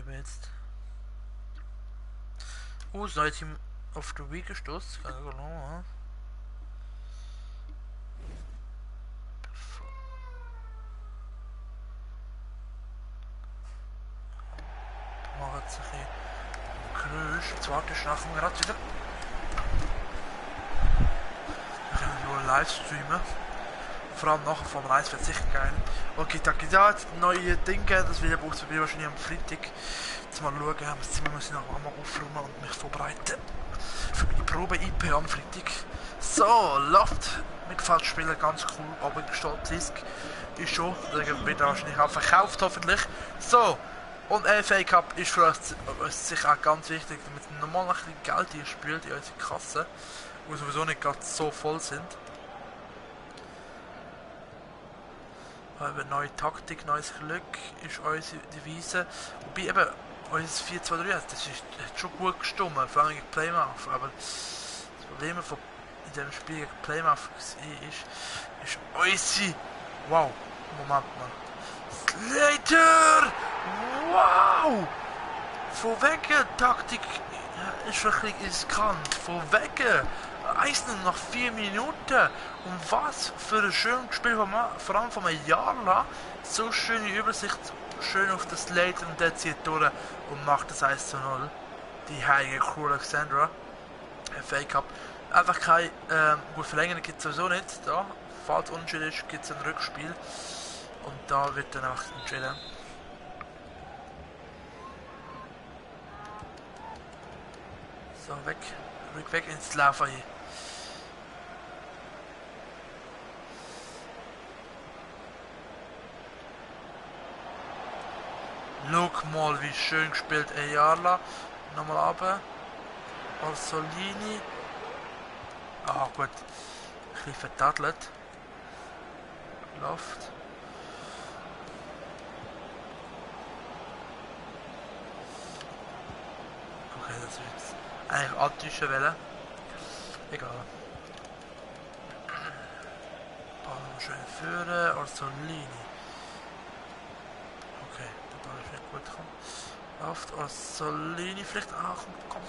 Speaker 1: Jetzt. Das neue Team auf the Week gestoßen. Kann ich noch, da macht sich ein Geräusch. Jetzt warte ich nachher gerade wieder. Wir können nur live streamen. Vor allem nachher Formel 1 wird sicher geil. Okay, danke. Ja, jetzt neue Dinge, das will ich ausprobieren, wahrscheinlich am Freitag. Jetzt mal schauen, das Zimmer muss ich noch einmal aufräumen und mich vorbereiten. Für meine Probe-IP am Freitag. So, Loft. Mir gefällt das Spiel ganz cool, aber gestellt Disk ist schon. Deswegen wird er wahrscheinlich auch verkauft, hoffentlich. So, und FA Cup ist für uns sicher auch ganz wichtig, damit wir normal ein bisschen Geld hier spielt in unsere Kasse, wo sowieso nicht gerade so voll sind. Neue Taktik, neues Glück ist unsere Devise. Wobei eben, unser 4-2-3, das ist schon gut gestimmt, vor allem gegen Plymouth, aber das Problem von in diesem Spiel gegen Plymouth ist unsere... Wow, Moment mal. Slater! Wow! Von wegen Taktik ist wirklich riskant. Von wegen 1 nach 4 Minuten. Und was für ein schönes Spiel, vor allem von einem Jahr lang. So schöne Übersicht, schön auf das Slater und der zieht durch und macht das 1:0. Die heilige Crew Alexandra. FA Cup. Einfach kein gut Verlängerung gibt es sowieso nicht. Da, falls es unentschieden ist, gibt es ein Rückspiel. Und da wird dann auch entschieden. So, weg ins Laufen hier. Schau mal, wie schön gespielt Ayala. Nochmal runter. Orsolini. Ah, gut. Ein bisschen vertattelt. Läuft. Okay, das ist jetzt eigentlich antäuschen wollen. Egal. Ball noch schön führen. Orsolini. Okay, der Ball ist nicht gut gekommen. Läuft Orsolini vielleicht. Ah, komm,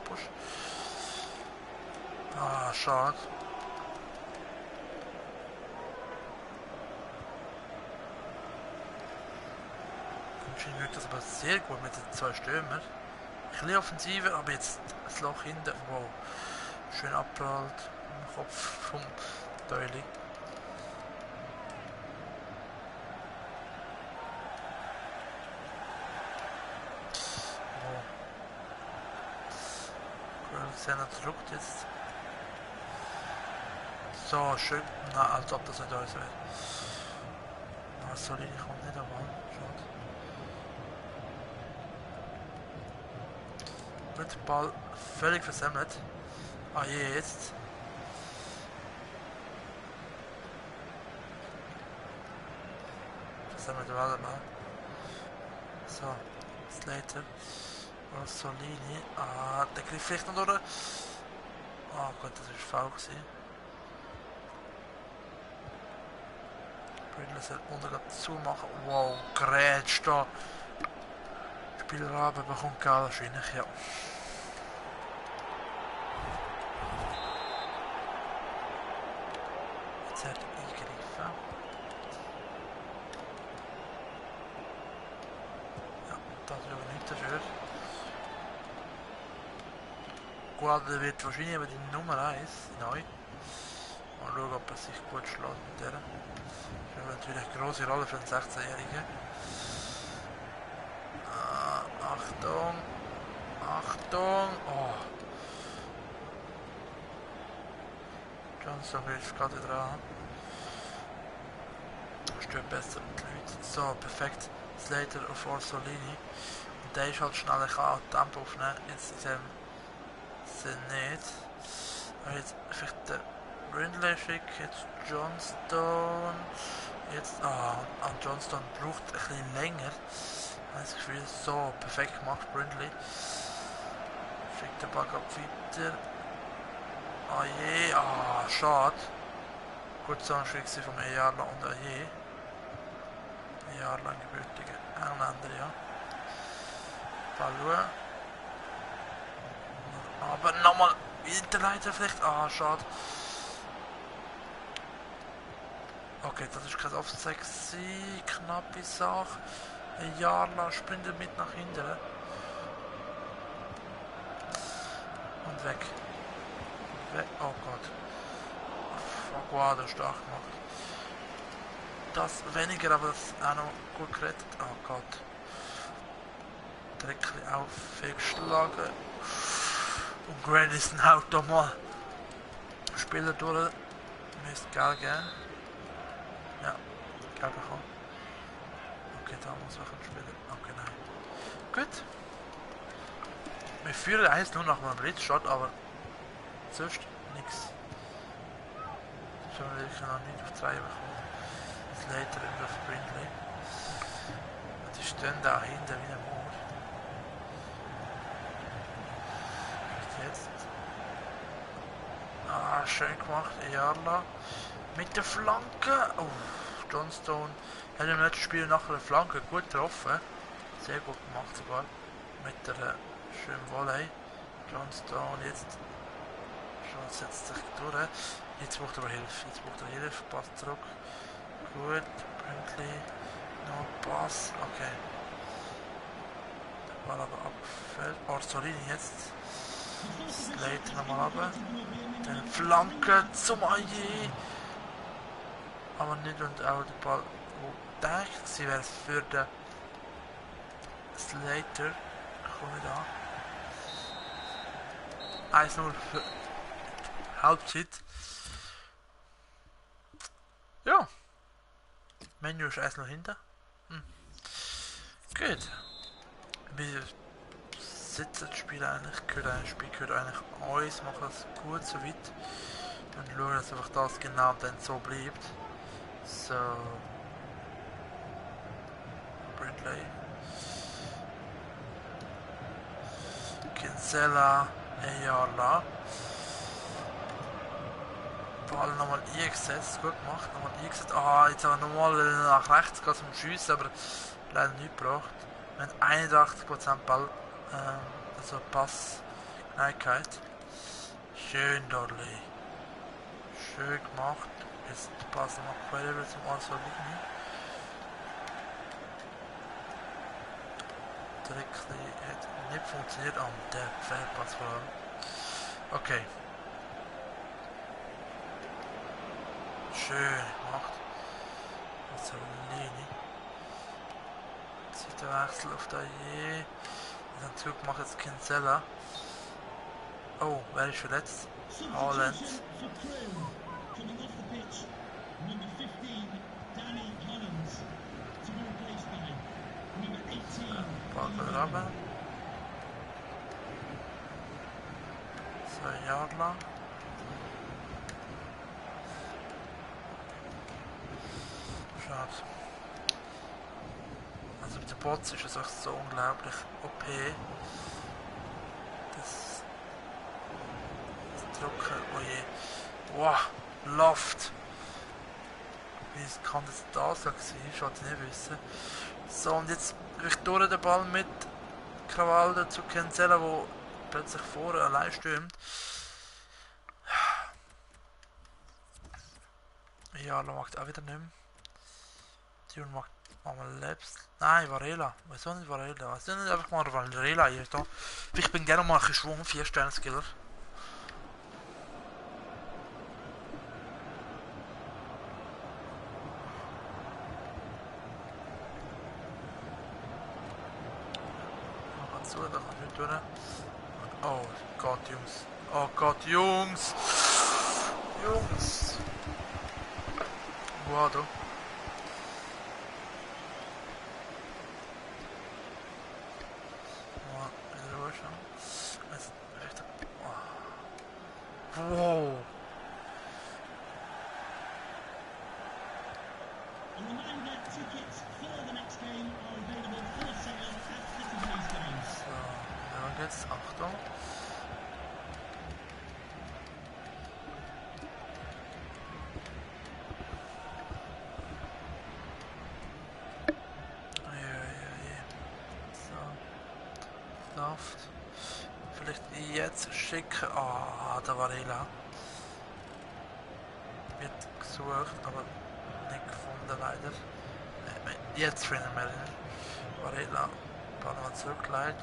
Speaker 1: push. Ah, schade. Anscheinend wirkt das aber sehr gut mit den 2 Stürmern. Ein bisschen offensiver, aber jetzt das Loch hinten. Wow. Schön abprallt am Kopf vom Doily. Wow. Alexander drückt jetzt. So, schön. Na, als ob das nicht alles wäre. Sorry, ich komme nicht einmal. Schade. Mit Ball völlig versemmelt. Ah je, jetzt. Versemmelt warte mal. So, Slater. Orsolini. Ah, der kriegt vielleicht noch durch. Ah Gott, das ist faul gewesen. Brindley soll unten zumachen. Wow, Grätsch da. Spielrabe bekommt Geld wahrscheinlich, ja. Jetzt hat er eingegriffen. Ja, das ist nicht dafür. Guarda wird wahrscheinlich aber die Nummer 1 neu. Mal schauen, ob er sich gut schlägt mit der. Das ist natürlich eine grosse Rolle für einen 16-Jährigen. Achtung! Achtung! Oh! Johnson hilft gerade dran. Stört besser mit den Leuten. So, perfekt. Slater auf Orsolini. Und der ist halt schnell, er kann auch Tempo aufnehmen. Jetzt in diesem Sinn nicht. Aber jetzt vielleicht der Brindley schickt, jetzt Johnstone. Jetzt, an Johnstone braucht ein bisschen länger. Ich habe das Gefühl, so perfekt gemacht, Brindley. Schickt den Ball weiter. Ah je, schade. Gut, so ein Schritt vom Ayala und je. Ein Jahr lang gebürtiger Engländer, ja. Ball schauen. Aber nochmal Interleiter vielleicht. Schade. Okay, das ist kein Offside. Knappe Sache. Ein Jahr lang sprintet mit nach hinten. Und weg. Oh Gott. Aguado stark gemacht. Das weniger, aber das ist auch noch gut gerettet. Oh Gott. Dreckli auch fehlgeschlagen. Und Grandison haut doch mal Spieler durch. Müsste Geld geben. Ja, Geld bekommen. Okay, da muss man spielen. Okay, nein. Gut. Wir führen 1-0 nach einem Blitzshot, aber sonst nichts. Schon wirklich noch nicht auf 3 bekommen. Slater und auf Brindley. Und die stehen da hinten wie ein Mauer. Ah, schön gemacht, Earla. Mit der Flanke. Oh, Johnstone hat im letzten Spiel nach der Flanke gut getroffen. Sehr gut gemacht sogar. Mit der schönen Volley. Johnstone jetzt. Schon setzt sich durch. Jetzt braucht er Hilfe. Pass zurück. Gut. Brindley. No Pass. Okay. Der Ball aber abgefällt. Orsolini jetzt. Slater nochmal runter. Dann Flanke zum Aje. Aber nicht und auch der Ball, wo denkt sie wäre es für den Slater. Komme da. 1-0 für Halbzeit. Ja. Menu ist 1-0 hinter. Gut. Wir sitzen das Spiel eigentlich, das Spiel gehört eigentlich uns, machen es gut so weit. Und schauen, dass einfach das genau dann so bleibt. So. Brindley. Kinsella. Earla. Ball nochmal eingesetzt. Gut gemacht. Nochmal eingesetzt. Ah, jetzt haben wir nochmal nach rechts geht zum Schiessen, aber leider nicht gebracht. Wir haben 81% Ball. Also Passgenauigkeit. Schön, Dorley. Schön gemacht. Jetzt passen wir noch quer zum Orsolini. Drexley hat nicht funktioniert. Oh, der Fehlpass vor allem. Okay. Schön gemacht. Orsolini. Seitenwechsel auf der Je. Dann zurück macht jetzt Kinsella. Oh, wer ist verletzt? Haaland.
Speaker 2: Coming off the pitch, number 15, Danny Collins, to be replaced by number 18.
Speaker 1: Ball wieder runter. So, Yardler. Schade. Also mit den Bots ist es echt so unglaublich OP. Das Drucken, oh je. Wow, Loft. Wie kann das da so sein? Ich wollte nicht wissen. So, und jetzt durch den Ball mit Cavallo zu Kinsella, wo plötzlich vorne allein stürmt. Ja, er macht auch wieder nicht mehr. Tune macht mal Labs. Nein, Varela. Wieso nicht Varela? Wieso nicht einfach mal Varela hier? Da? Ich bin gerne mal geschwungen, 4-Sterne-Skiller. So, da kann ich nicht durch. Oh Gott, Jungs. Oh Gott, Jungs. Jungs. Wow, da. Wow.
Speaker 2: A reminder, tickets for the next game are available for sale after today's game.
Speaker 1: So, ja, jetzt Achtung. So. Läuft. Vielleicht jetzt schicken. Ah, da war Varela. Wird gesucht, aber nicht gefunden leider. Jetzt finden wir ihn. Varela. Ball mal zurückgeleitet.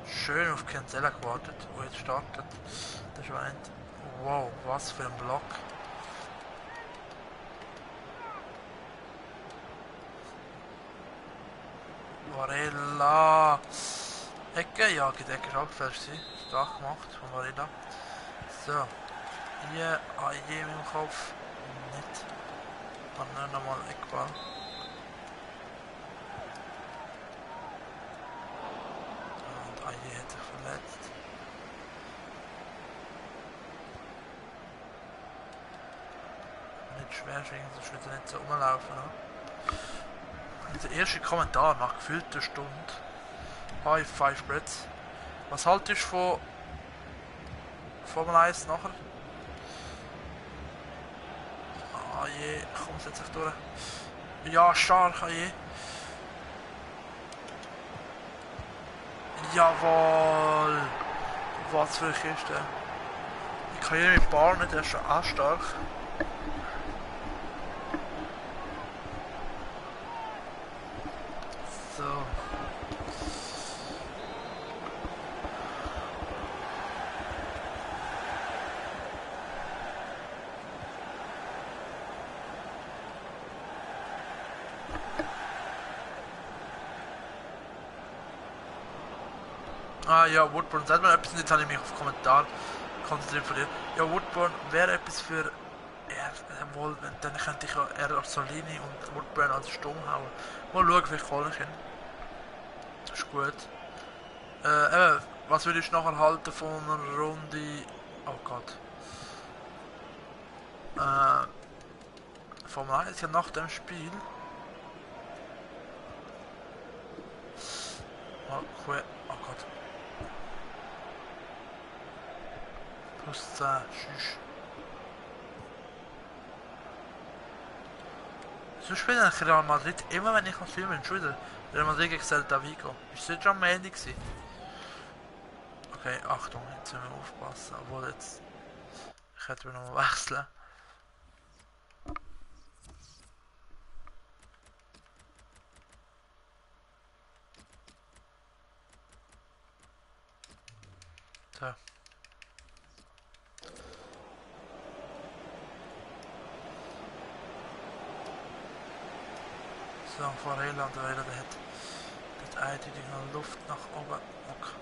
Speaker 1: Schön auf Kinsella gewartet, wo jetzt startet. Der Schwein. Wow, was für ein Block. Varela. Ecke, ja, die Ecke ist abgefälscht. Stark gemacht von Varela. So. Hier, AJ im Kopf. Nicht. Dann nochmal Eckball. Und AJ hat sich verletzt. Nicht schwer schwingen, sonst wird er nicht so rumlaufen. Ne? Der erste Kommentar nach gefühlter Stunde. High Five Brits. Was haltest du von Formel 1 nachher? Ah je, komm, setz dich durch. Ja, stark, ah je. Jawohl! Was für eine Kiste. Ich kann hier mit Bar nicht, der ist schon auch stark. So. Ah ja, Woodburn, sagt mal etwas, jetzt habe ich mich auf Kommentar konzentriert von dir. Ja, Woodburn wäre etwas für wohl, dann könnte ich ja eher Orsolini und Woodburn als Sturm hauen. Mal schauen, vielleicht hole ich ihn. Das ist gut. Was würdest du nachher halten von einer Runde... Oh Gott. Formel 1 ja nach dem Spiel. Oh Gott. Plus 10, tschüss. So spielt eigentlich Real Madrid immer, wenn ich am Filmen bin. Schon wieder. Real Madrid gegen Celta Vigo. Ist das schon am Ende gewesen? Okay, Achtung, jetzt müssen wir aufpassen. Obwohl jetzt... Ich hätte noch mal wechseln. So. So, vor Irland, der hat eindeutig noch Luft nach oben. Okay.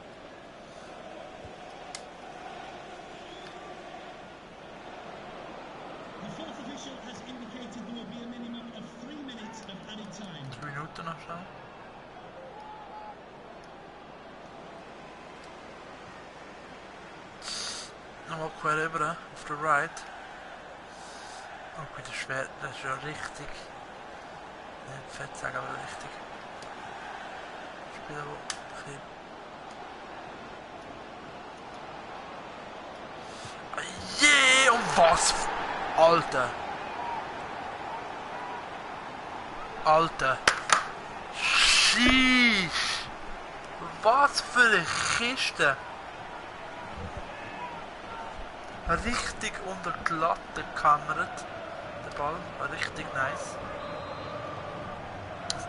Speaker 2: The fourth official has indicated there will be a minimum of 3 minutes of added time.
Speaker 1: 3 Minuten noch schnell. Nochmal quer rüber, auf der Right. Okay, das ist schwer, das ist ja richtig. Nicht fett sagen, aber richtig. Spieler, wo ein bisschen... Je, und was? Alter! Alter! Sheesh! Was für eine Kiste! Richtig unter die Latte gekammert. Der Ball war richtig nice.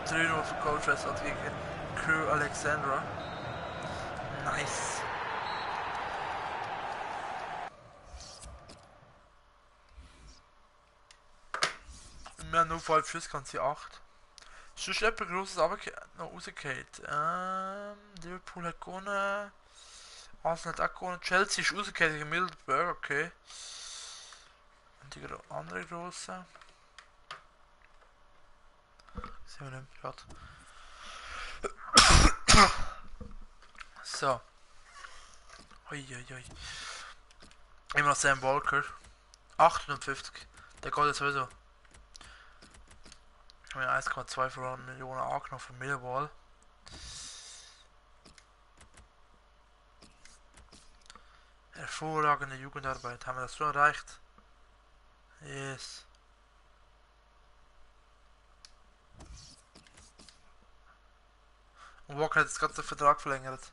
Speaker 1: 3-0 für Coach Westwood gegen Crew Alexandra. Nice. Wir haben nur 5 Schüsse, kann sie 8. Ist schon etwas Grosses noch rausgefallen. Liverpool hat gewonnen. Arsenal hat auch gewonnen. Chelsea ist rausgefallen gegen Middlesbrough, okay. Und die andere grosse. Sehen wir nicht gerade. So. Uiuiui. Immer noch Sam Walker. 58. Der geht jetzt sowieso. Ich habe 1,2 Millionen angenommen für Millwall. Hervorragende Jugendarbeit. Haben wir das schon erreicht? Yes. Und Walker hat jetzt gerade den Vertrag verlängert.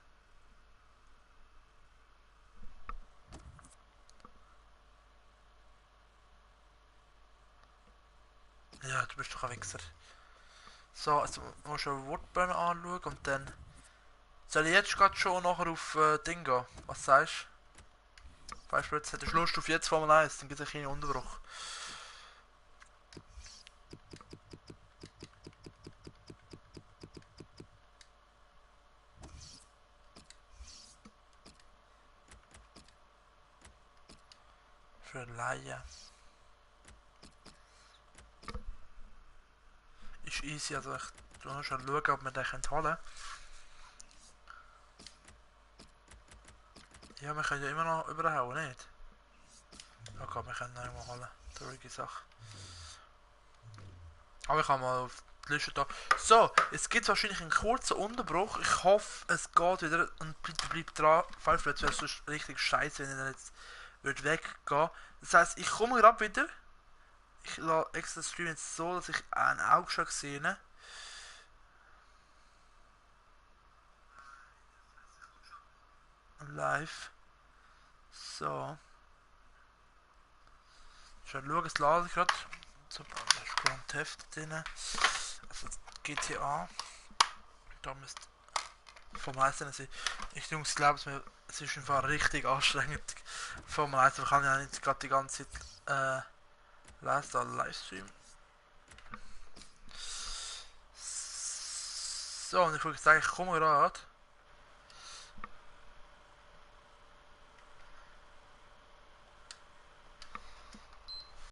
Speaker 1: Ja, du bist doch ein Wichser. So, jetzt musst du Woodburn anschauen und dann... Soll ich jetzt gerade schon nachher auf Ding gehen? Was sagst du? Weißt du, jetzt hättest du Lust auf jetzt Formel 1, dann gibt es einen Unterbruch. Für Laie. Ist easy, also ich muss schon schauen, ob wir den holen können. Ja, wir können ja immer noch überhauen, nicht? Okay, wir können ihn mal holen. Traurige Sache. Aber ich habe mal auf die Liste da. So, es gibt wahrscheinlich einen kurzen Unterbruch. Ich hoffe, es geht wieder und bleibt dran. Falls wäre es sonst richtig scheiße, wenn er jetzt weggehen würde. Das heisst, ich komme gerade wieder. Ich lasse extra den Stream jetzt so, dass ich ein Auge schon sehe. Live. So. Schon schauen, es ladet gerade. So, da ist Grand Theft drin. Also GTA. Da müsste Formel 1 drin sein. Ich Jungs glaube es ist einfach richtig anstrengend. Formel 1 kann ich ja nicht gerade die ganze Zeit lesen, da Livestream. So, und ich würde sagen, ich komme gerade.